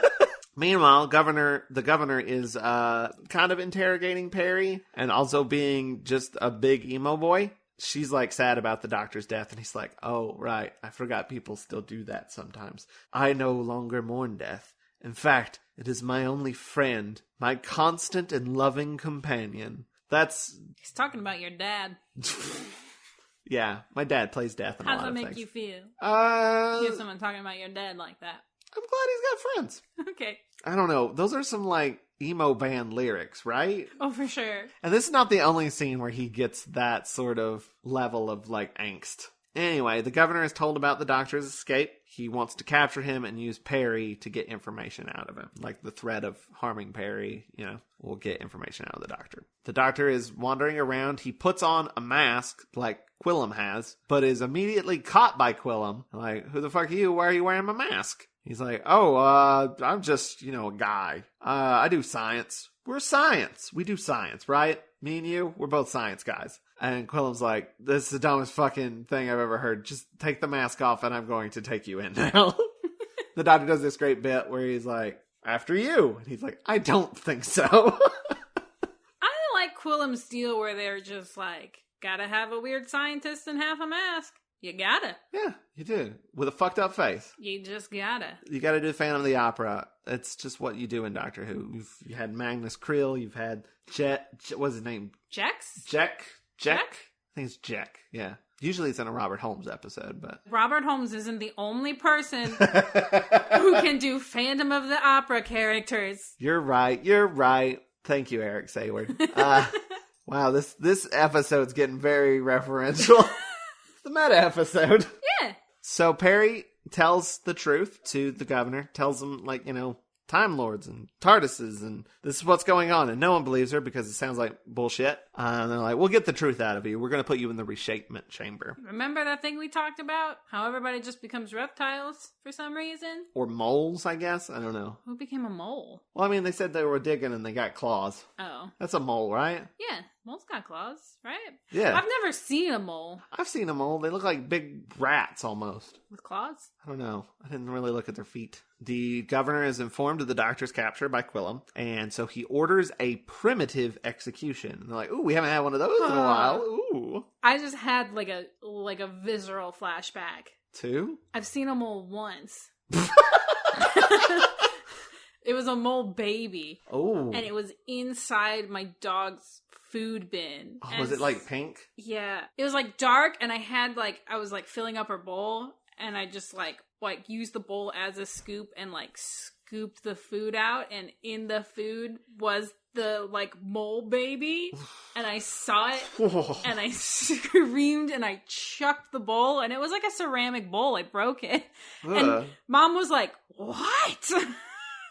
Meanwhile, the governor is kind of interrogating Perry and also being just a big emo boy. She's like sad about the doctor's death and he's like, oh, right. I forgot people still do that sometimes. I no longer mourn death. In fact, it is my only friend, my constant and loving companion. He's talking about your dad. Yeah, my dad plays death in a lot of things. How does that make you feel? Hear someone talking about your dad like that. I'm glad he's got friends. Okay. I don't know. Those are some, like, emo band lyrics, right? Oh, for sure. And this is not the only scene where he gets that sort of level of, like, angst. Anyway, the governor is told about the doctor's escape. He wants to capture him and use Perry to get information out of him. Like, the threat of harming Perry, will get information out of the doctor. The doctor is wandering around. He puts on a mask, like Quillam has, but is immediately caught by Quillam. Like, who the fuck are you? Why are you wearing my mask? He's like, I'm just, a guy. I do science. We're science. We do science, right? Me and you, we're both science guys. And Quillen's like, this is the dumbest fucking thing I've ever heard. Just take the mask off and I'm going to take you in now. The doctor does this great bit where he's like, after you. And he's like, I don't think so. I like Quillem's deal where they're just like, gotta have a weird scientist and half a mask. You gotta. Yeah, you do. With a fucked up face. You just gotta. You gotta do Phantom of the Opera. It's just what you do in Doctor Who. You had Magnus Creel. You've had what's his name? Jex? Jack? I think it's Jack, yeah. Usually it's in a Robert Holmes episode, but... Robert Holmes isn't the only person who can do Phantom of the Opera characters. You're right. Thank you, Eric Sayward. Wow, this episode's getting very referential. It's the meta episode. Yeah. So Perry tells the truth to the governor, tells him, Time Lords and TARDISes, and this is what's going on. And no one believes her because it sounds like bullshit. And they're like, we'll get the truth out of you. We're going to put you in the reshapement chamber. Remember that thing we talked about? How everybody just becomes reptiles for some reason? Or moles, I guess. I don't know. Who became a mole? Well, they said they were digging and they got claws. Oh. That's a mole, right? Yeah. Moles got claws, right? Yeah. I've never seen a mole. I've seen a mole. They look like big rats almost. With claws? I don't know. I didn't really look at their feet. The governor is informed of the doctor's capture by Quillen, and so he orders a primitive execution. And they're like, ooh, we haven't had one of those in a while. Ooh. I just had like a visceral flashback. Two? I've seen a mole once. It was a mole baby. Oh. And it was inside my dog's food bin. Oh, was it like pink? Yeah. It was like dark, and I was filling up her bowl, and I just used the bowl as a scoop and scooped the food out, and in the food was the mole baby, and I saw it and I screamed and I chucked the bowl, and it was like a ceramic bowl. I broke it. And Mom was like, what?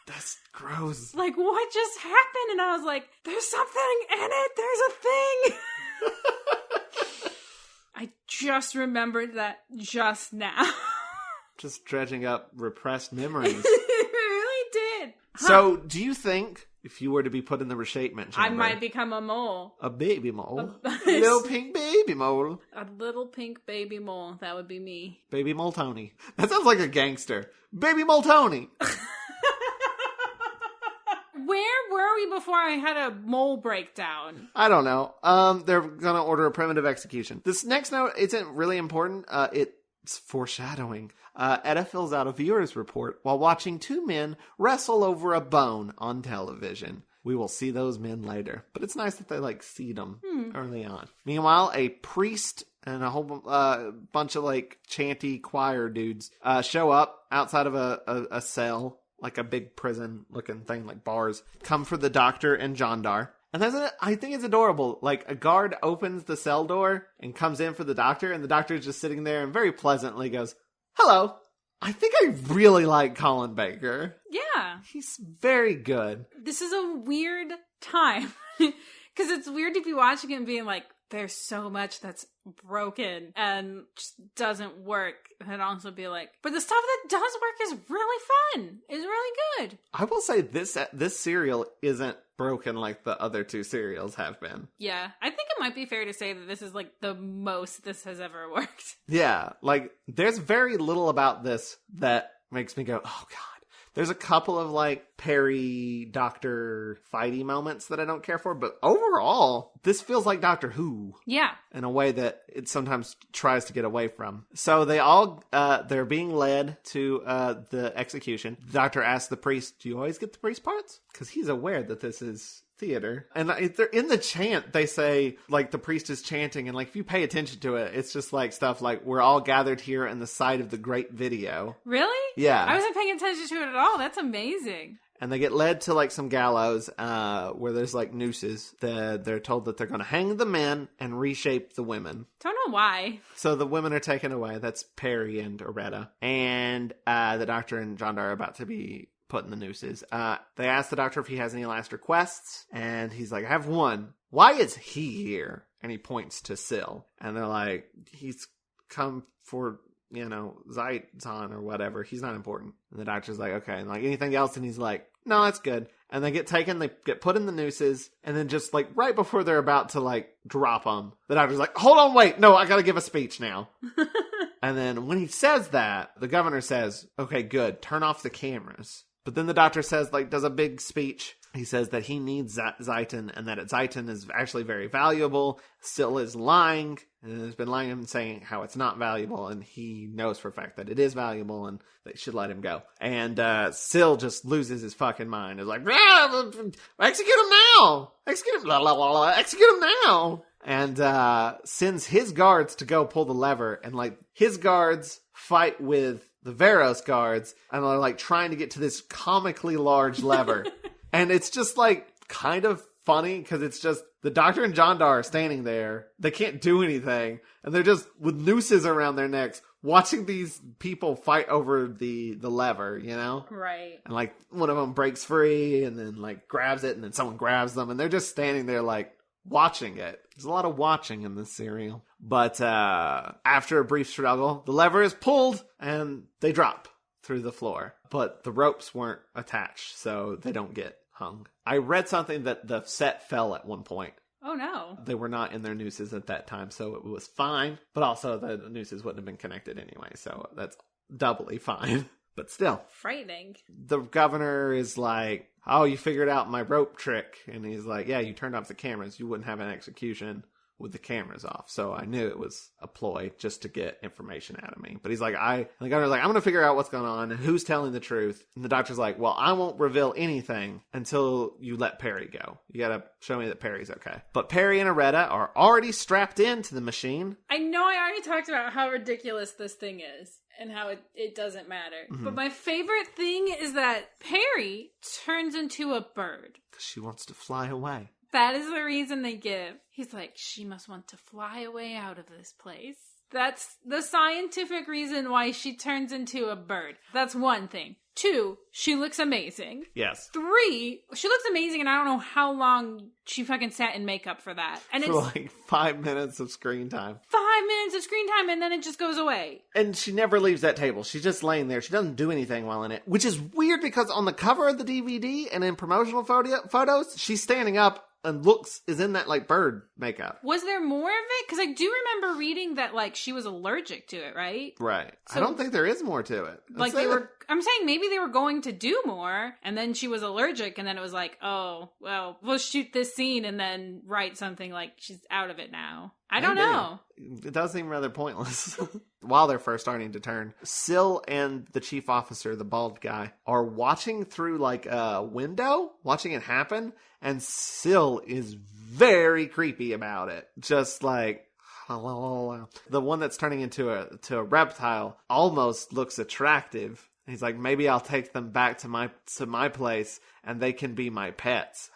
That's gross. What just happened? And I was like, there's something in it. There's a thing. I just remembered that just now. Just dredging up repressed memories. It really did. So, do you think if you were to be put in the reshapement chamber, I might become a mole. A baby mole? A little pink baby mole. A little pink baby mole. That would be me. Baby mole Toni. That sounds like a gangster. Baby mole Toni. Where were we before I had a mole breakdown? I don't know. They're gonna order a primitive execution. This next note isn't really important. It's foreshadowing. Etta fills out a viewer's report while watching two men wrestle over a bone on television. We will see those men later, but it's nice that they see them early on. Meanwhile, a priest and a whole bunch of chanty choir dudes show up outside of a cell, like a big prison looking thing, like bars, come for the doctor and Jandar. And I think it's adorable. A guard opens the cell door and comes in for the doctor, and the doctor is just sitting there and very pleasantly goes, hello. I think I really like Colin Baker. Yeah. He's very good. This is a weird time. Because it's weird to be watching it and being like, there's so much that's broken and just doesn't work. And also be like, but the stuff that does work is really fun. It's really good. I will say this serial isn't broken like the other two serials have been. Yeah. I think it might be fair to say that this is the most this has ever worked. Yeah. There's very little about this that makes me go, oh God. There's a couple of Perry Doctor fighty moments that I don't care for, but overall, this feels like Doctor Who. Yeah. In a way that it sometimes tries to get away from. So they all, they're being led to the execution. The doctor asks the priest, do you always get the priest parts? Because he's aware that this is theater. And if they're in the chant, they say, the priest is chanting, and if you pay attention to it, it's just stuff we're all gathered here in the sight of the great video. Really? Yeah. I wasn't paying attention to it at all. That's amazing. And they get led to some gallows where there's nooses. They're told that they're going to hang the men and reshape the women. Don't know why. So the women are taken away. That's Perry and Aretta. And the doctor and Jandar are about to be put in the nooses. They ask the doctor if he has any last requests. And he's like, I have one. Why is he here? And he points to Syl. And they're like, he's come for Zeit-Zahn or whatever. He's not important. And the doctor's like, okay. And like, anything else? And he's like, no, that's good. And they get taken, they get put in the nooses, and then just like right before they're about to like drop them, the doctor's like, hold on, wait, no, I gotta give a speech now. And then when he says that, the governor says, okay, good, turn off the cameras. But then the doctor says, like, does a big speech. He says that he needs Zeiton and that Zeiton is actually very valuable, still is lying, and has been lying and saying how it's not valuable, and he knows for a fact that it is valuable and they should let him go. And Syl just loses his fucking mind. Is like, execute him now! Execute him, blah, blah, blah, blah. Execute him now! And sends his guards to go pull the lever, and like his guards fight with the Varos guards, and they're like trying to get to this comically large lever. And it's just like kind of funny because it's just the doctor and Jandar are standing there. They can't do anything. And they're just with nooses around their necks watching these people fight over the lever, you know? Right. And like one of them breaks free and then like grabs it and then someone grabs them. And they're just standing there like watching it. There's a lot of watching in this serial. But after a brief struggle, the lever is pulled and they drop through the floor. But the ropes weren't attached, so they don't get hung. I read something that the set fell at one point. Oh, no. They were not in their nooses at that time, so it was fine. But also, the nooses wouldn't have been connected anyway, so that's doubly fine. But still. Frightening. The governor is like, oh, you figured out my rope trick. And he's like, yeah, you turned off the cameras. You wouldn't have an execution with the cameras off. So I knew it was a ploy just to get information out of me. But he's like, and the governor's like, I'm going to figure out what's going on and who's telling the truth. And the doctor's like, well, I won't reveal anything until you let Perry go. You got to show me that Perry's okay. But Perry and Aretta are already strapped into the machine. I know I already talked about how ridiculous this thing is and how it doesn't matter. Mm-hmm. But my favorite thing is that Perry turns into a bird. Because she wants to fly away. That is the reason they give. He's like, she must want to fly away out of this place. That's the scientific reason why she turns into a bird. That's one thing. 2, she looks amazing. Yes. 3, she looks amazing, and I don't know how long she fucking sat in makeup for that. And for like 5 minutes of screen time. 5 minutes of screen time, and then it just goes away. And she never leaves that table. She's just laying there. She doesn't do anything while in it, which is weird because on the cover of the DVD and in promotional photos, she's standing up and is in that like bird makeup. Was there more of it? Because I do remember reading that like she was allergic to it, right? Right. So, I don't think there is more to it. Like I'm saying maybe they were going to do more, and then she was allergic, and then it was like, oh, well, we'll shoot this scene and then write something like she's out of it now. I don't know. It does seem rather pointless. While they're first starting to turn, Syl and the chief officer, the bald guy, are watching through like a window, watching it happen, and Syl is very creepy about it. Just like, the one that's turning into a reptile almost looks attractive. He's like, maybe I'll take them back to my place and they can be my pets.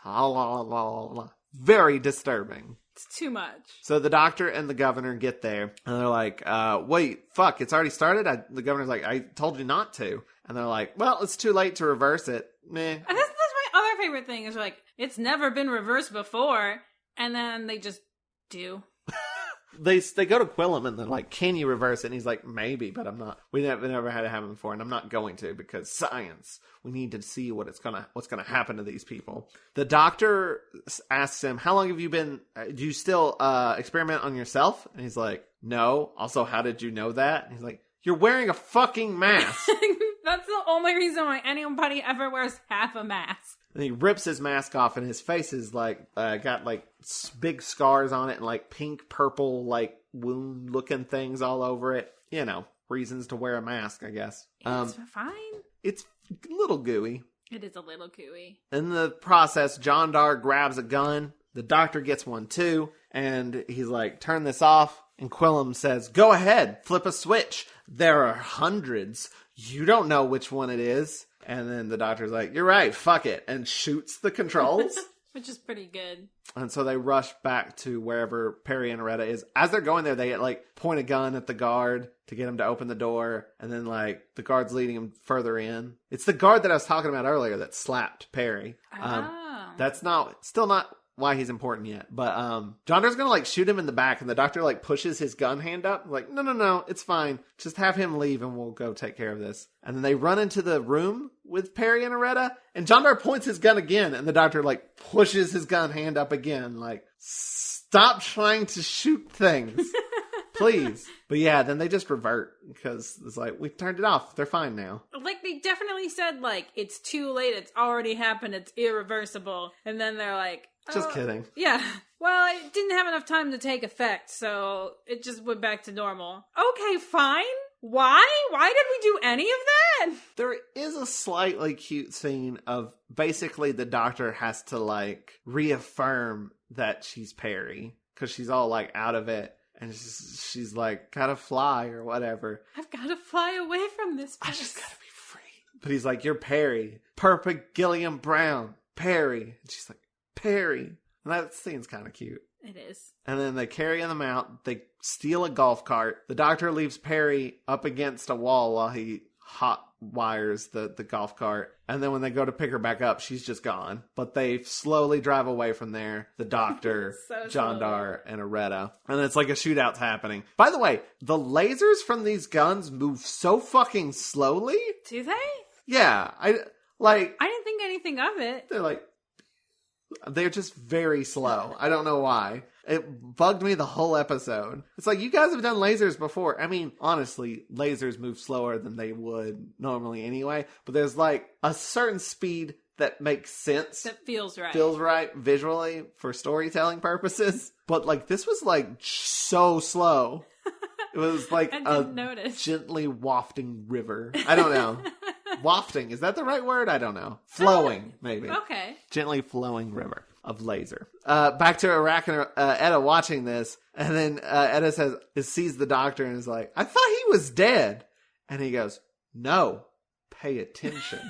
Very disturbing. It's too much. So the doctor and the governor get there, and they're like, wait, fuck, it's already started? The governor's like, I told you not to. And they're like, well, it's too late to reverse it. Meh. And that's my other favorite thing, is like, it's never been reversed before, and then they just do. They go to Quillam and they're like, can you reverse it? And he's like, maybe, but I'm not. We never had it happen before, and I'm not going to, because science. We need to see what's gonna happen to these people. The doctor asks him, how long have you been, do you still experiment on yourself? And he's like, no. Also, how did you know that? And he's like, you're wearing a fucking mask. That's the only reason why anybody ever wears half a mask. And he rips his mask off, and his face is like got like big scars on it and like pink, purple, like wound looking things all over it. You know, reasons to wear a mask, I guess. It's fine. It's a little gooey. It is a little gooey. In the process, Jandar grabs a gun. The doctor gets one too, and he's like, turn this off. And Quillam says, go ahead, flip a switch. There are hundreds. You don't know which one it is. And then the doctor's like, you're right, fuck it, and shoots the controls. Which is pretty good. And so they rush back to wherever Perry and Aretta is. As they're going there, they like point a gun at the guard to get him to open the door. And then like the guard's leading him further in. It's the guard that I was talking about earlier that slapped Perry. Oh. That's still not why he's important yet. But John Doe's gonna like shoot him in the back, and the doctor like pushes his gun hand up, like, no, it's fine. Just have him leave and we'll go take care of this. And then they run into the room with Perry and Aretta, and John Doe points his gun again, and the doctor like pushes his gun hand up again, like, stop trying to shoot things. Please. But yeah, then they just revert because it's like, we turned it off. They're fine now. Like, they definitely said, like, it's too late. It's already happened. It's irreversible. And then they're like... Just kidding. Yeah. Well, it didn't have enough time to take effect, so it just went back to normal. Okay, fine. Why? Why did we do any of that? There is a slightly cute scene of basically the doctor has to, like, reaffirm that she's Perry because she's all, like, out of it. And she's like, gotta fly or whatever. I've gotta fly away from this place. I just gotta be free. But he's like, you're Perry. Perfect Gilliam Brown. Perry. And she's like, Perry. And that scene's kind of cute. It is. And then they carry them out. They steal a golf cart. The doctor leaves Perry up against a wall while he hot wires the golf cart. And then when they go to pick her back up, she's just gone. But they slowly drive away from there. The doctor, So John slowly. Doe, and Aretta. And it's like a shootout's happening. By the way, the lasers from these guns move so fucking slowly. Do they? Yeah. I didn't think anything of it. They're just very slow. I don't know why. It bugged me the whole episode. It's like, you guys have done lasers before. I mean, honestly, lasers move slower than they would normally anyway. But there's like a certain speed that makes sense. That feels right. Feels right visually for storytelling purposes. But like, this was like so slow. It was like I a didn't notice. gently wafting river. I don't know. Wafting, is that the right word? I don't know. Flowing, maybe. Okay. Gently flowing river of laser. Back to Iraq and Etta watching this, and then Etta sees the doctor and is like, I thought he was dead. And he goes, no, pay attention.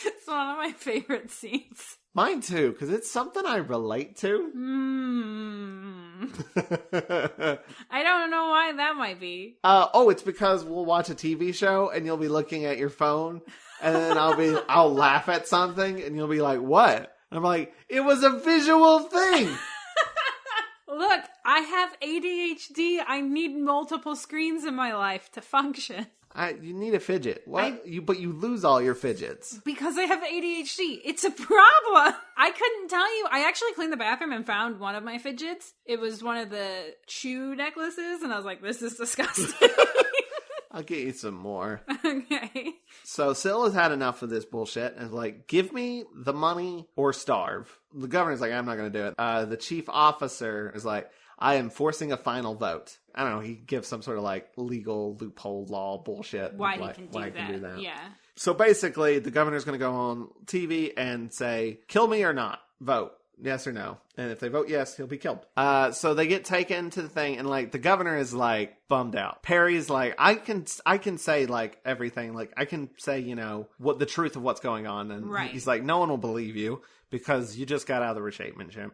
It's one of my favorite scenes. Mine too, because it's something I relate to. I don't know why that might be. It's because we'll watch a TV show and you'll be looking at your phone, and then I'll laugh at something and you'll be like, what? And I'm like, it was a visual thing. Look, I have ADHD. I need multiple screens in my life to function. You need a fidget. What? But you lose all your fidgets. Because I have ADHD. It's a problem. I couldn't tell you. I actually cleaned the bathroom and found one of my fidgets. It was one of the chew necklaces, and I was like, this is disgusting. I'll get you some more. Okay. So Syl has had enough of this bullshit and is like, give me the money or starve. The governor's like, I'm not going to do it. The chief officer is like, I am forcing a final vote. I don't know. He gives some sort of like legal loophole law bullshit. Why he can do that. Yeah. So basically, the governor's going to go on TV and say, kill me or not. Vote. Yes or no. And if they vote yes, he'll be killed. So they get taken to the thing, and like the governor is like bummed out. Perry's like, I can say like everything. Like I can say, you know, what the truth of what's going on. And right. He's like, no one will believe you because you just got out of the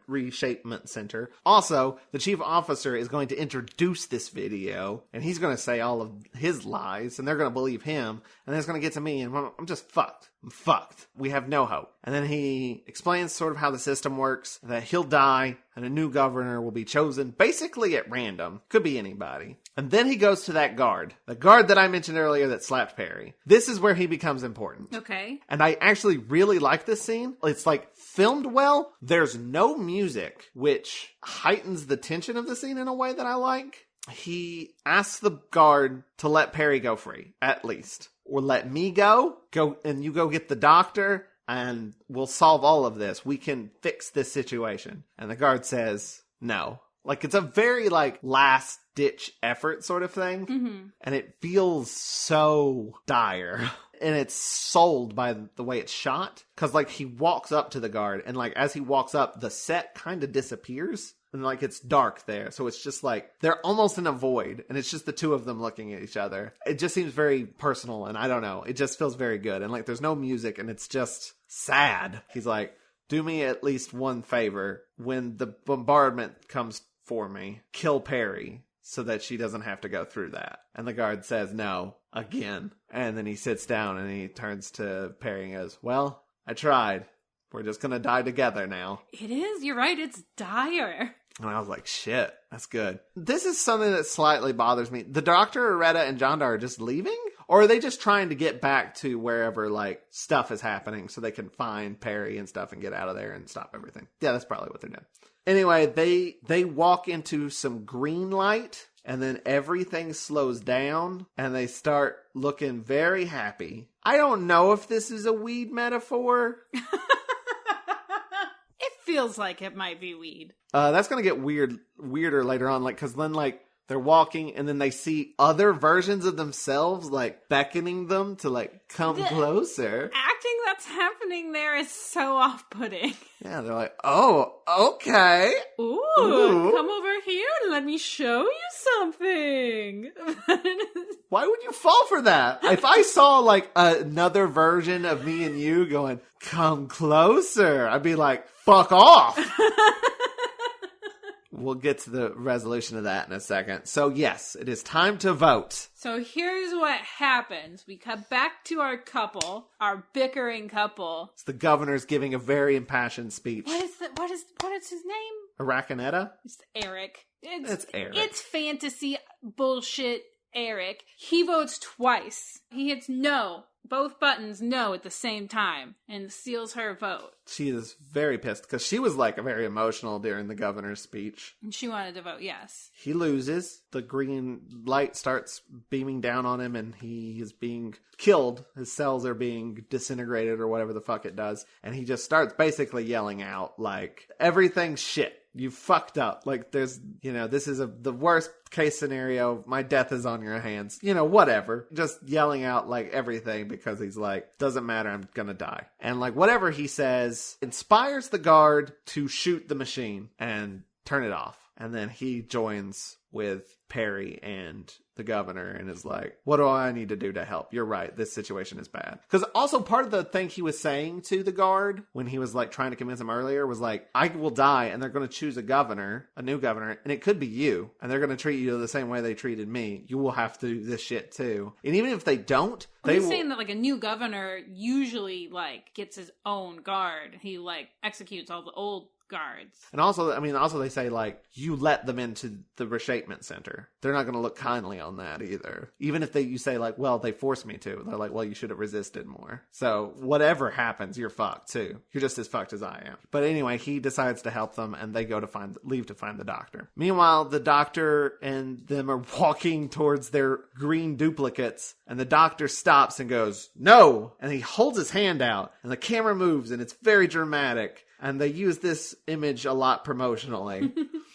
reshapement center. Also, the chief officer is going to introduce this video, and he's going to say all of his lies, and they're going to believe him, and then it's going to get to me, and I'm just fucked. I'm fucked. We have no hope. And then he explains sort of how the system works, that he'll die, and a new governor will be chosen basically at random. Could be anybody. And then he goes to that guard. The guard that I mentioned earlier that slapped Perry. This is where he becomes important. Okay. And I actually really like this scene. It's like filmed well. There's no music, which heightens the tension of the scene in a way that I like. He asks the guard to let Perry go free, at least. Or let me go and you go get the doctor, and we'll solve all of this. We can fix this situation. And the guard says no. Like, it's a very, like, last-ditch effort sort of thing. Mm-hmm. And it feels so dire. And it's sold by the way it's shot. Because, like, he walks up to the guard, and, like, as he walks up, the set kind of disappears. And, like, it's dark there. So it's just, like, they're almost in a void. And it's just the two of them looking at each other. It just seems very personal. And I don't know. It just feels very good. And, like, there's no music. And it's just sad. He's like, do me at least one favor. When the bombardment comes for me, kill Perry so that she doesn't have to go through that. And the guard says no again. And then he sits down and he turns to Perry and goes, well, I tried. We're just gonna die together now. It is. You're right. It's dire. And I was like, shit, that's good. This is something that slightly bothers me. The Doctor, Aretta, and Jandar are just leaving? Or are they just trying to get back to wherever, like, stuff is happening so they can find Perry and stuff and get out of there and stop everything? Yeah, that's probably what they're doing. Anyway, they walk into some green light, and then everything slows down, and they start looking very happy. I don't know if this is a weed metaphor. It feels like it might be weed. That's gonna get weirder later on, like, cause then, like, they're walking and then they see other versions of themselves, like, beckoning them to, like, come closer. Acting that's happening there is so off-putting. Yeah, they're like, oh, okay. Ooh, come over here and let me show you something. Why would you fall for that? If I saw, like, another version of me and you going, come closer, I'd be like, fuck off. We'll get to the resolution of that in a second. So yes, it is time to vote. So here's what happens. We come back to our couple, our bickering couple. It's the governor's giving a very impassioned speech. What is his name? Arakaneta? It's Eric. It's Eric. It's fantasy bullshit Eric. He votes twice. He hits no. Both buttons no at the same time and seals her vote. She is very pissed because she was like very emotional during the governor's speech. And she wanted to vote yes. He loses. The green light starts beaming down on him and he is being killed. His cells are being disintegrated or whatever the fuck it does. And he just starts basically yelling out like, everything's shit. You fucked up. Like, there's, this is the worst case scenario. My death is on your hands. Whatever. Just yelling out, like, everything because he's like, doesn't matter, I'm gonna die. And, like, whatever he says inspires the guard to shoot the machine and turn it off. And then he joins with Perry and the governor and is like, what do I need to do to help? You're right. This situation is bad. Because also part of the thing he was saying to the guard when he was like trying to convince him earlier was like, I will die and they're going to choose a new governor, and it could be you. And they're going to treat you the same way they treated me. You will have to do this shit too. And even if they don't, he's saying that like a new governor usually like gets his own guard. He like executes all the old guards. And also they say like, you let them into the reshapement center. They're not going to look kindly on that either. Even if you say like, well, they forced me to. They're like, well, you should have resisted more. So whatever happens, you're fucked too. You're just as fucked as I am. But anyway, he decides to help them and they go to leave to find the doctor. Meanwhile, the doctor and them are walking towards their green duplicates and the doctor stops and goes, no! And he holds his hand out and the camera moves and it's very dramatic. And they use this image a lot promotionally.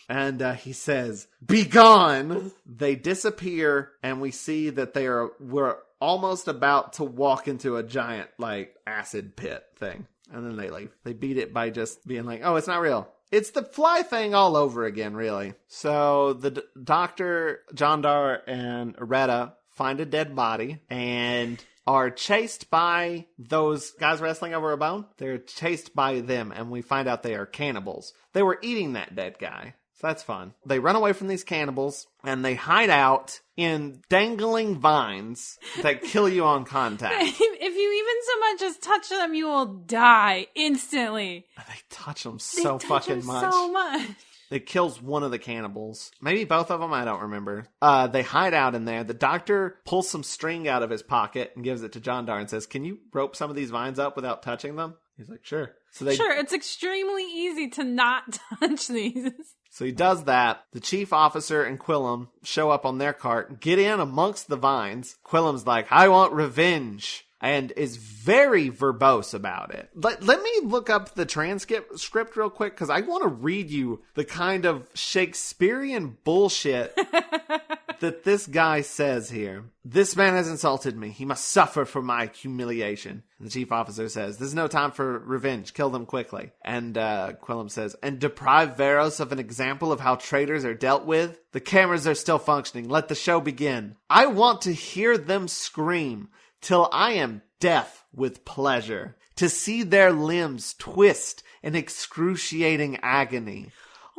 And he says, be gone! They disappear, and we see that we're almost about to walk into a giant, like, acid pit thing. And then they leave. They beat it by just being like, oh, it's not real. It's the fly thing all over again, really. So the Dr. Jandar and Aretta find a dead body, and are chased by those guys wrestling over a bone. They're chased by them, and we find out they are cannibals. They were eating that dead guy. So that's fun. They run away from these cannibals, and they hide out in dangling vines that kill you on contact. If you even so much as touch them, you will die instantly. They touch them so fucking much. So much. It kills one of the cannibals. Maybe both of them, I don't remember. They hide out in there. The doctor pulls some string out of his pocket and gives it to Jandar and says, can you rope some of these vines up without touching them? He's like, sure. Sure, it's extremely easy to not touch these. So he does that. The chief officer and Quillam show up on their cart, get in amongst the vines. Quillam's like, I want revenge. And is very verbose about it. Let me look up the transcript real quick, because I want to read you the kind of Shakespearean bullshit that this guy says here. This man has insulted me. He must suffer for my humiliation. And the chief officer says, there's no time for revenge. Kill them quickly. And Quillam says, and deprive Varos of an example of how traitors are dealt with? The cameras are still functioning. Let the show begin. I want to hear them scream till I am deaf with pleasure, to see their limbs twist in excruciating agony.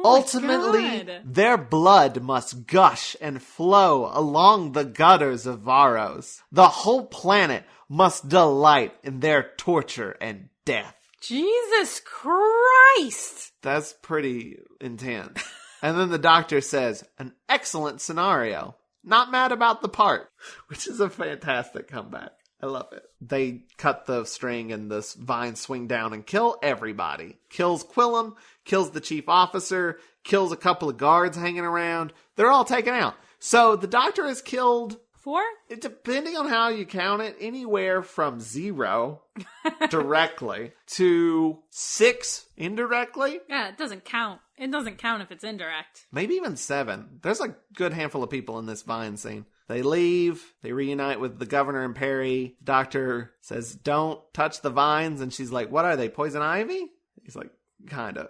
Ultimately, their blood must gush and flow along the gutters of Varos. The whole planet must delight in their torture and death. Jesus Christ! That's pretty intense. And then the doctor says, an excellent scenario. Not mad about the part, which is a fantastic comeback. I love it. They cut the string and the vines swing down and kill everybody. Kills Quillem, kills the chief officer, kills a couple of guards hanging around. They're all taken out. So the doctor has killed... 4? Depending on how you count it, anywhere from 0 directly to 6 indirectly. Yeah, it doesn't count. It doesn't count if it's indirect. Maybe even 7. There's a good handful of people in this vine scene. They leave. They reunite with the governor and Perry. Doctor says, don't touch the vines. And she's like, what are they, poison ivy? He's like, kinda.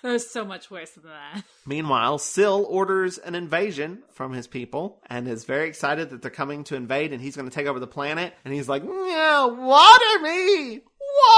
There's so much worse than that. Meanwhile, Syl orders an invasion from his people and is very excited that they're coming to invade and he's going to take over the planet. And he's like, yeah, water me!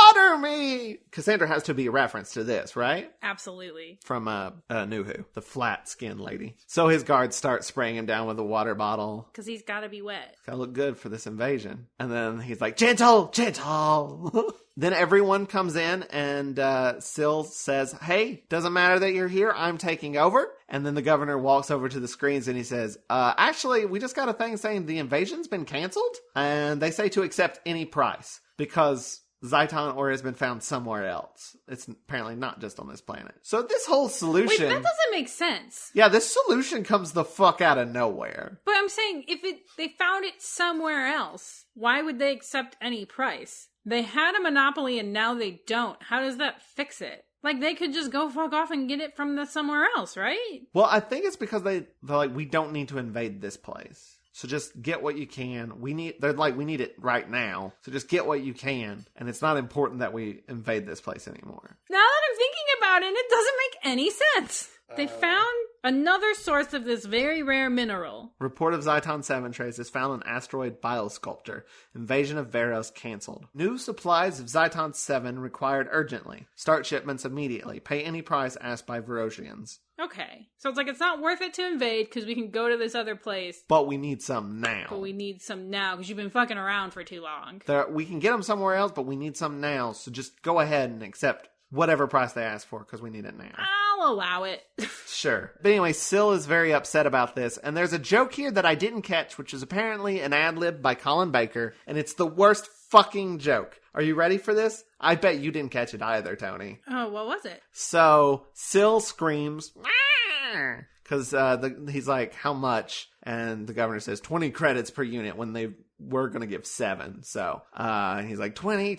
Water me! Cassandra has to be a reference to this, right? Absolutely. From New Who, the flat-skinned lady. So his guards start spraying him down with a water bottle. Because he's got to be wet. Gotta look good for this invasion. And then he's like, gentle, gentle! Then everyone comes in and Syl says, hey, doesn't matter that you're here, I'm taking over. And then the governor walks over to the screens and he says, actually, we just got a thing saying the invasion's been canceled. And they say to accept any price because Zyton ore has been found somewhere else. It's apparently not just on this planet. So this whole solution... Wait, that doesn't make sense. Yeah, this solution comes the fuck out of nowhere. But I'm saying, if they found it somewhere else, why would they accept any price? They had a monopoly and now they don't. How does that fix it? Like, they could just go fuck off and get it from somewhere else, right? Well, I think it's because they're like, we don't need to invade this place. So just get what you can. They're like, we need it right now. So just get what you can. And it's not important that we invade this place anymore. Now that I'm thinking about it, it doesn't make any sense. They found another source of this very rare mineral. Report of Zyton 7 trace is found on asteroid biosculptor. Invasion of Varos canceled. New supplies of Zyton 7 required urgently. Start shipments immediately. Pay any price asked by Varosians. Okay. So it's like, it's not worth it to invade because we can go to this other place. But we need some now. But we need some now because you've been fucking around for too long. We can get them somewhere else, but we need some now. So just go ahead and accept whatever price they ask for because we need it now. I'll allow it. Sure. But anyway, Syl is very upset about this. And there's a joke here that I didn't catch, which is apparently an ad-lib by Colin Baker. And it's the worst fucking joke. Are you ready for this? I bet you didn't catch it either, Toni. Oh, what was it? So Syl screams, because he's like, how much? And the governor says 20 credits per unit when they were going to give 7. So he's like, 20,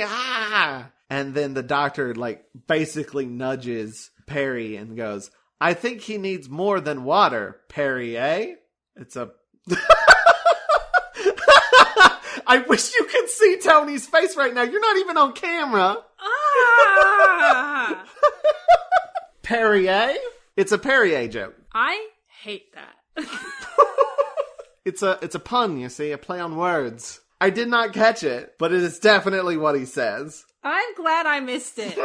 ah! And then the doctor like basically nudges Perry and goes, I think he needs more than water, Perry, eh? It's a... I wish you could see Toni's face right now. You're not even on camera. Ah! Perrier? It's a Perrier joke. I hate that. It's a pun, you see, a play on words. I did not catch it, but it is definitely what he says. I'm glad I missed it.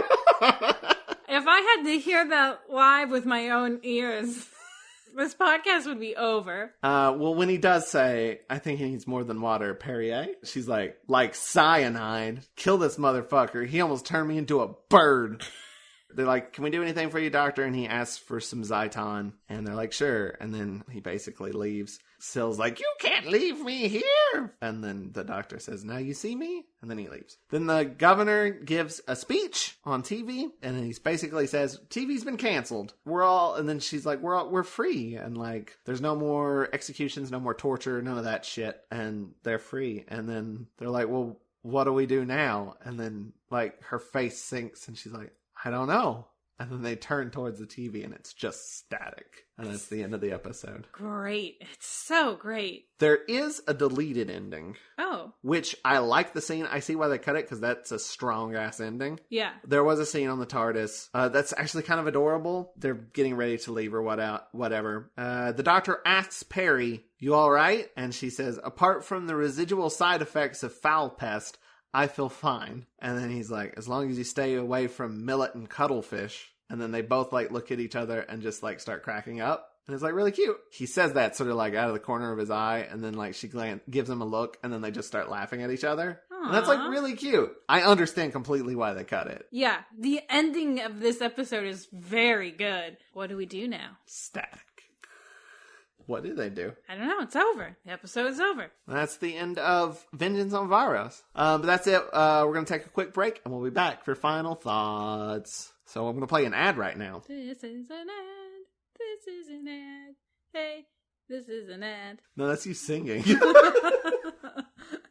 If I had to hear that live with my own ears, this podcast would be over. Well, when he does say, I think he needs more than water, Perrier, she's like cyanide. Kill this motherfucker. He almost turned me into a bird. They're like, can we do anything for you, doctor? And he asks for some Zyton. And they're like, sure. And then he basically leaves. Syl's like, you can't leave me here. And then the doctor says, now you see me? And then he leaves. Then the governor gives a speech on TV. And he basically says, TV's been canceled. And then she's like, we're free. And like, there's no more executions, no more torture, none of that shit. And they're free. And then they're like, well, what do we do now? And then like her face sinks and she's like, I don't know. And then they turn towards the TV and it's just static. And that's the end of the episode. Great. It's so great. There is a deleted ending. Oh. Which I like the scene. I see why they cut it because that's a strong ass ending. Yeah. There was a scene on the TARDIS that's actually kind of adorable. They're getting ready to leave or whatever. The doctor asks Perry, you all right? And she says, apart from the residual side effects of foul pest, I feel fine. And then he's like, as long as you stay away from millet and cuttlefish. And then they both like look at each other and just like start cracking up. And it's like really cute. He says that sort of like out of the corner of his eye. And then like she gives him a look and then they just start laughing at each other. Aww. And that's like really cute. I understand completely why they cut it. Yeah, the ending of this episode is very good. What do we do now? Static. What did they do? I don't know. It's over. The episode is over. That's the end of Vengeance on Varos. But that's it. We're going to take a quick break, and we'll be back for final thoughts. So I'm going to play an ad right now. This is an ad. This is an ad. Hey, this is an ad. No, that's you singing.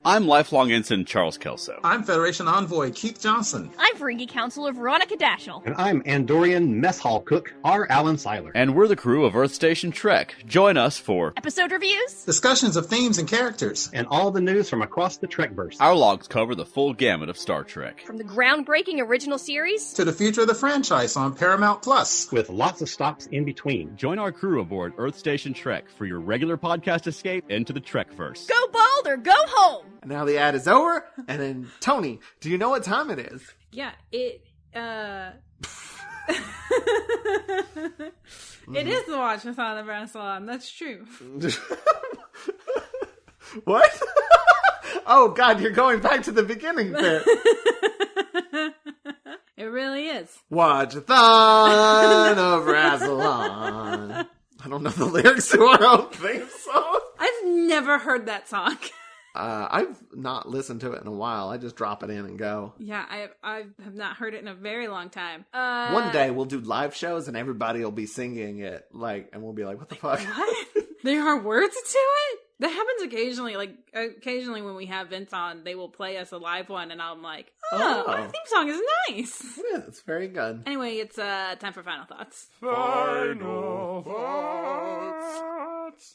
I'm lifelong ensign Charles Kelso. I'm Federation Envoy Keith Johnson. I'm Ferengi Counselor Veronica Dashel. And I'm Andorian Mess Hall Cook R. Alan Seiler. And we're the crew of Earth Station Trek. Join us for Episode reviews, Discussions of themes and characters, And all the news from across the Trekverse. Our logs cover the full gamut of Star Trek. from the groundbreaking original series. to the future of the franchise on Paramount Plus. With lots of stops in between. Join our crew aboard Earth Station Trek for your regular podcast escape into the Trekverse. Go bold or go home! And now the ad is over. And then, Tony, do you know what time it is? Yeah, it is the Watch-A-Thon of Rassilon. That's true. What? Oh, God, you're going back to the beginning bit. It really is. Watch-A-Thon of Rassilon. I don't know the lyrics to our own theme song. I've never heard that song. I've not listened to it in a while. I just drop it in and go. Yeah, I have not heard it in a very long time. One day we'll do live shows and everybody will be singing it, and we'll be like, what the fuck? What? There are words to it? That happens occasionally. Occasionally when we have Vince on, they will play us a live one, and I'm like, oh, our theme song is nice. Yeah, it's very good. Anyway, it's time for final thoughts. Final thoughts.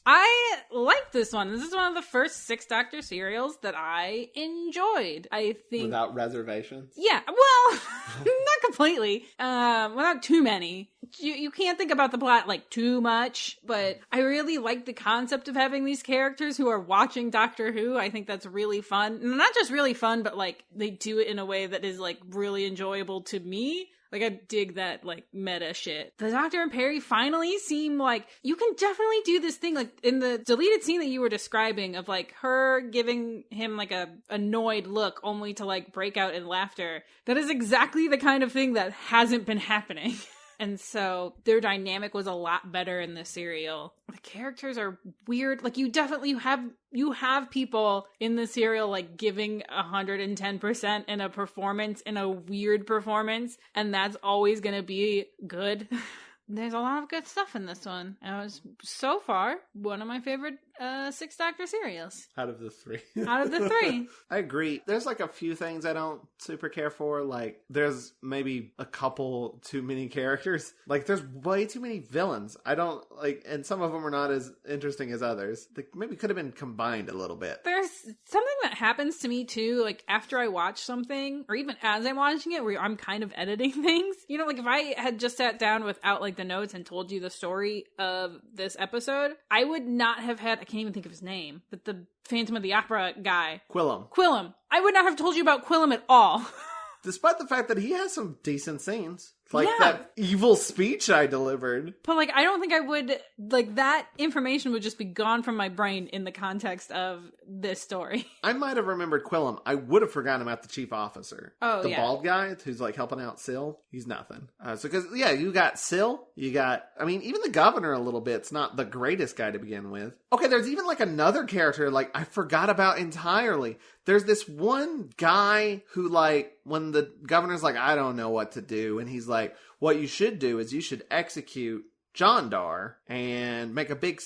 I like this one. This is one of the first Six Doctor serials that I enjoyed. I think Without reservations? yeah, well, not completely. Without too many. You can't think about the plot too much, but I really like the concept of having these characters who are watching Doctor Who. I think that's really fun. Not just really fun, but they do it in a way that is really enjoyable to me. I dig that, meta shit. The Doctor and Perry finally seem like you can definitely do this thing, in the deleted scene that you were describing of, her giving him, a annoyed look only to, break out in laughter. That is exactly the kind of thing that hasn't been happening. And so their dynamic was a lot better in this serial. The characters are weird. You have people in the serial giving 110% in a performance, in a weird performance, and that's always going to be good. There's a lot of good stuff in this one. It was, so far, one of my favorite Six Doctor serials. Out of the three. Out of the three. I agree. There's a few things I don't super care for. There's maybe a couple too many characters. There's way too many villains. I don't and some of them are not as interesting as others. They maybe could have been combined a little bit. There's something that happens to me too, after I watch something, or even as I'm watching it, where I'm kind of editing things. If I had just sat down without the notes and told you the story of this episode, I would not have had, I can't even think of his name, but the Phantom of the Opera guy. Quillam. I would not have told you about Quillam at all. Despite the fact that he has some decent scenes. Yeah. That evil speech I delivered. But I don't think I would, that information would just be gone from my brain in the context of this story. I might have remembered Quillam. I would have forgotten about the chief officer. Oh, the yeah. bald guy who's helping out Syl. He's nothing. You got Syl. You got, even the governor a little bit. It's not the greatest guy to begin with. Okay, there's even another character I forgot about entirely. There's this one guy who when the governor's I don't know what to do, and he's what you should do is you should execute Jandar and make a big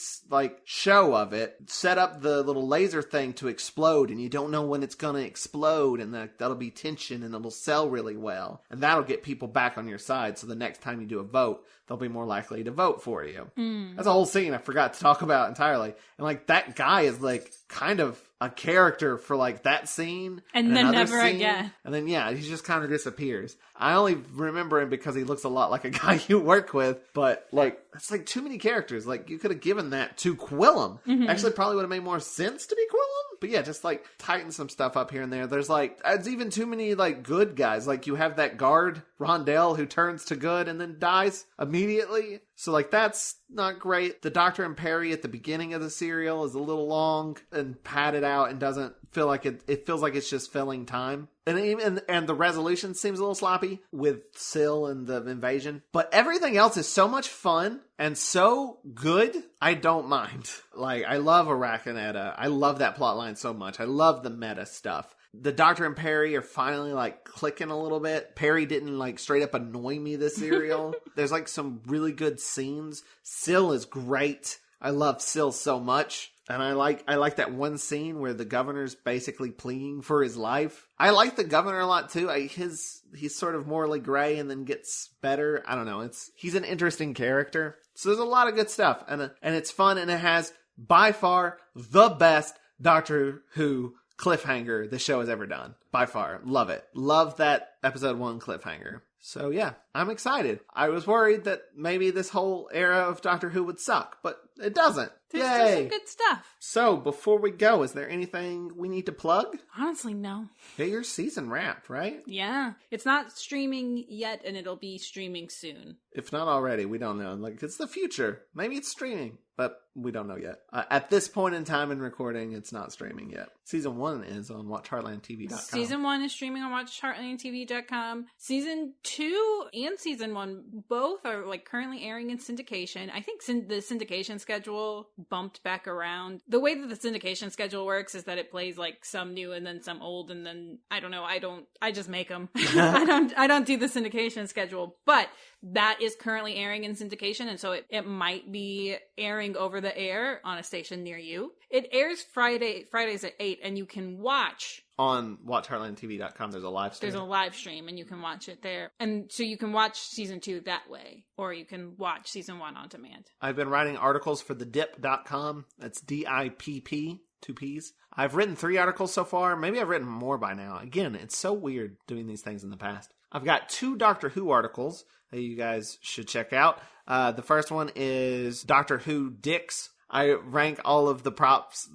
show of it, set up the little laser thing to explode, and you don't know when it's gonna explode, and that'll be tension, and it'll sell really well, and that'll get people back on your side, so the next time you do a vote, they'll be more likely to vote for you. That's a whole scene I forgot to talk about entirely, and that guy is kind of a character for that scene and then never scene, again, and then he just kind of disappears. I only remember him because he looks a lot like a guy you work with, but it's too many characters. You could have given that to Quillam. Mm-hmm. Actually, probably would have made more sense to be Quillam. But yeah, just tighten some stuff up here and there. There's it's even too many good guys. You have that guard Rondell who turns to good and then dies immediately. So, like, that's not great. The Doctor and Perry at the beginning of the serial is a little long and padded out and doesn't feel like it feels like it's just filling time. And the resolution seems a little sloppy with Syl and the invasion. But everything else is so much fun and so good, I don't mind. Like, I love Arachneta. I love that plot line so much. I love the meta stuff. The Doctor and Perry are finally, like, clicking a little bit. Perry didn't, like, straight up annoy me this serial. There's, like, some really good scenes. Syl is great. I love Syl so much. And I like that one scene where the governor's basically pleading for his life. I like the governor a lot, too. He's sort of morally gray and then gets better. I don't know. He's an interesting character. So there's a lot of good stuff. And it's fun, and it has, by far, the best Doctor Who cliffhanger the show has ever done. By far. Love it. Love that episode 1 cliffhanger. So yeah, I'm excited. I was worried that maybe this whole era of Doctor Who would suck, but it doesn't. There's some good stuff. So before we go, is there anything we need to plug? Honestly, no. Yeah, your season wrapped, right? Yeah. It's not streaming yet, and it'll be streaming soon. If not already, we don't know. Like, it's the future. Maybe it's streaming, but we don't know yet. At this point in time in recording, it's not streaming yet. Season 1 is on WatchHeartlandTV.com. Season 1 is streaming on WatchHeartlandTV.com. Season 2 and Season 1 both are, like, currently airing in syndication. I think the syndication schedule bumped back around. The way that the syndication schedule works is that it plays, like, some new and then some old, and then I don't know. I just make them. I don't do the syndication schedule, but that is currently airing in syndication, and so it might be airing over the air on a station near you. It airs Fridays at 8, and you can watch on WatchHeartlandTV.com. There's a live stream. There's a live stream, and you can watch it there. And so you can watch season 2 that way, or you can watch season 1 on demand. I've been writing articles for thedip.com. That's DIPP, 2 Ps. I've written 3 articles so far. Maybe I've written more by now. Again, it's so weird doing these things in the past. I've got 2 Doctor Who articles that you guys should check out. The first one is Doctor Who Dicks. I rank all of the props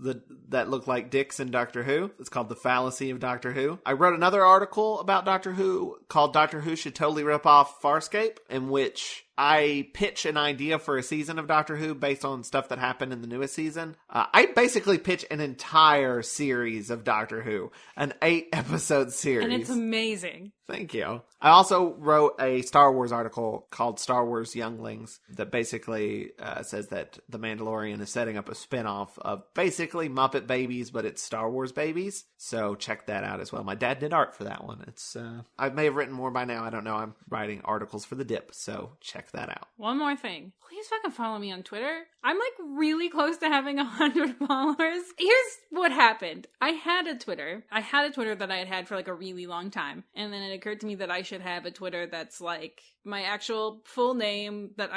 that look like dicks in Doctor Who. It's called The Fallacy of Doctor Who. I wrote another article about Doctor Who called Doctor Who Should Totally Rip Off Farscape, in which I pitch an idea for a season of Doctor Who based on stuff that happened in the newest season. I basically pitch an entire series of Doctor Who, an 8-episode series. And it's amazing. Thank you. I also wrote a Star Wars article called Star Wars Younglings that basically says that The Mandalorian is setting up a spinoff of basically Muppet Babies, but it's Star Wars Babies. So check that out as well. My dad did art for that one. It's I may have written more by now. I don't know. I'm writing articles for The Dip, so check that out. One more thing. Please fucking follow me on Twitter. I'm like really close to having 100 followers. Here's what happened. I had a Twitter that I had had for like a really long time. And then it occurred to me that I should have a Twitter that's like my actual full name that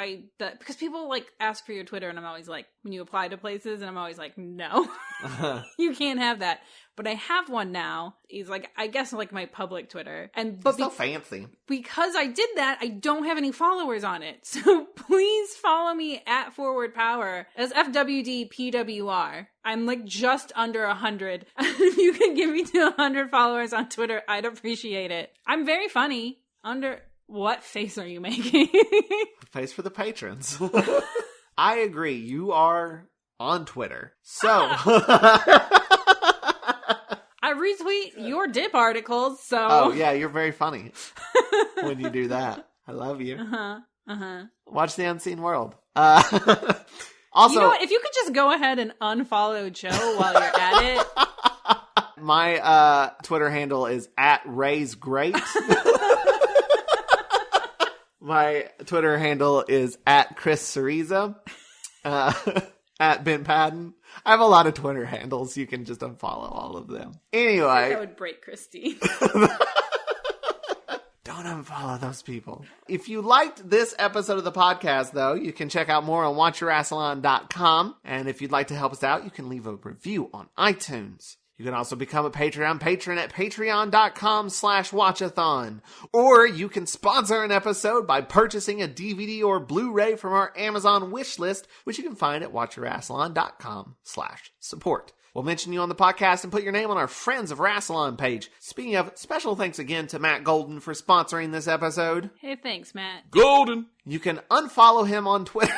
because people like ask for your Twitter and I'm always like, when you apply to places, and I'm always like, no, you can't have that. But I have one now. It's like, I guess like my public Twitter. But so fancy. Because I did that, I don't have any followers on it. So please follow me at Forward Power as FWDPWR. I'm like just under 100. If you can give me to 100 followers on Twitter, I'd appreciate it. I'm very funny. What face are you making? Face for the patrons. I agree. You are on Twitter. So. I retweet your dip articles, so. Oh, yeah, you're very funny when you do that. I love you. Watch The Unseen World. Also, you know what? If you could just go ahead and unfollow Joe while you're at it. My Twitter handle is @RaysGreat. My Twitter handle is @Chris Cereza. @Ben Padden. I have a lot of Twitter handles. You can just unfollow all of them. Anyway. I think that would break Christy. Don't unfollow those people. If you liked this episode of the podcast, though, you can check out more on WatchYourRassilon.com. And if you'd like to help us out, you can leave a review on iTunes. You can also become a Patreon patron at patreon.com/watchathon. Or you can sponsor an episode by purchasing a DVD or Blu-ray from our Amazon wish list, which you can find at watchyourassilon.com/support. We'll mention you on the podcast and put your name on our Friends of Rassilon page. Speaking of, special thanks again to Matt Golden for sponsoring this episode. Hey, thanks, Matt. Golden! You can unfollow him on Twitter.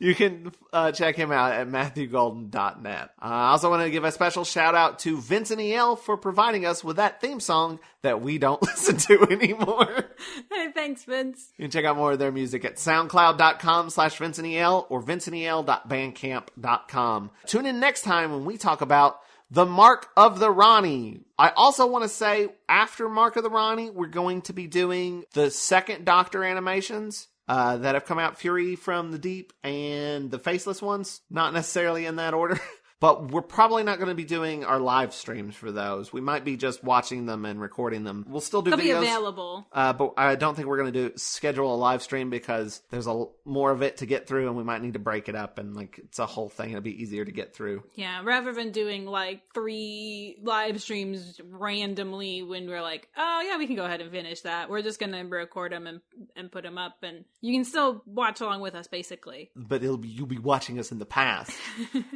You can check him out at MatthewGolden.net. I also want to give a special shout out to Vincent E.L. for providing us with that theme song that we don't listen to anymore. Hey, thanks, Vince. You can check out more of their music at soundcloud.com/VincentEL or VincentEL.bandcamp.com. Tune in next time when we talk about The Mark of the Ronnie. I also want to say, after Mark of the Ronnie, we're going to be doing the second Doctor animations that have come out, Fury from the Deep and the Faceless ones. Not necessarily in that order. But we're probably not going to be doing our live streams for those. We might be just watching them and recording them. We'll still do They'll videos. be available. But I don't think we're going to schedule a live stream because there's more of it to get through and we might need to break it up and it's a whole thing. It'll be easier to get through. Yeah, rather than doing 3 live streams randomly when we're like, oh yeah, we can go ahead and finish that. We're just going to record them and put them up and you can still watch along with us basically. But you'll be watching us in the past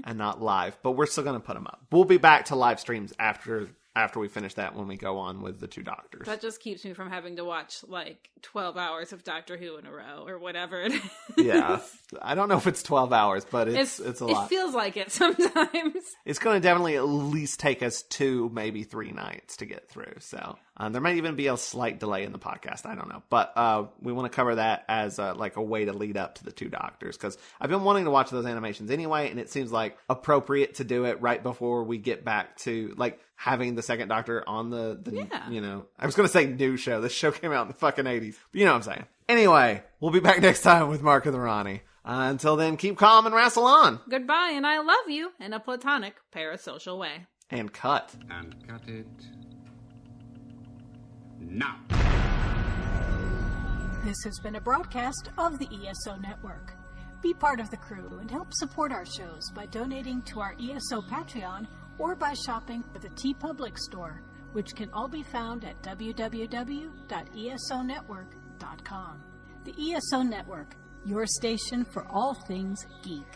and not live. But we're still going to put them up. We'll be back to live streams after we finish that when we go on with the 2 Doctors. That just keeps me from having to watch 12 hours of Doctor Who in a row or whatever it is. Yeah. I don't know if it's 12 hours, but it's a lot. It feels like it sometimes. It's going to definitely at least take us 2, maybe 3 nights to get through. So there might even be a slight delay in the podcast. I don't know. But we want to cover that as a way to lead up to the 2 Doctors. Because I've been wanting to watch those animations anyway, and it seems appropriate to do it right before we get back to having the second Doctor on the I was going to say new show. This show came out in the fucking 80s. But you know what I'm saying. Anyway, we'll be back next time with Mark of the Ronnie. Until then, keep calm and wrestle on. Goodbye, and I love you in a platonic parasocial way. And cut. And cut it now. This has been a broadcast of the ESO Network. Be part of the crew and help support our shows by donating to our ESO Patreon or by shopping for the TeePublic store, which can all be found at www.esonetwork.com. The ESO Network, your station for all things geek.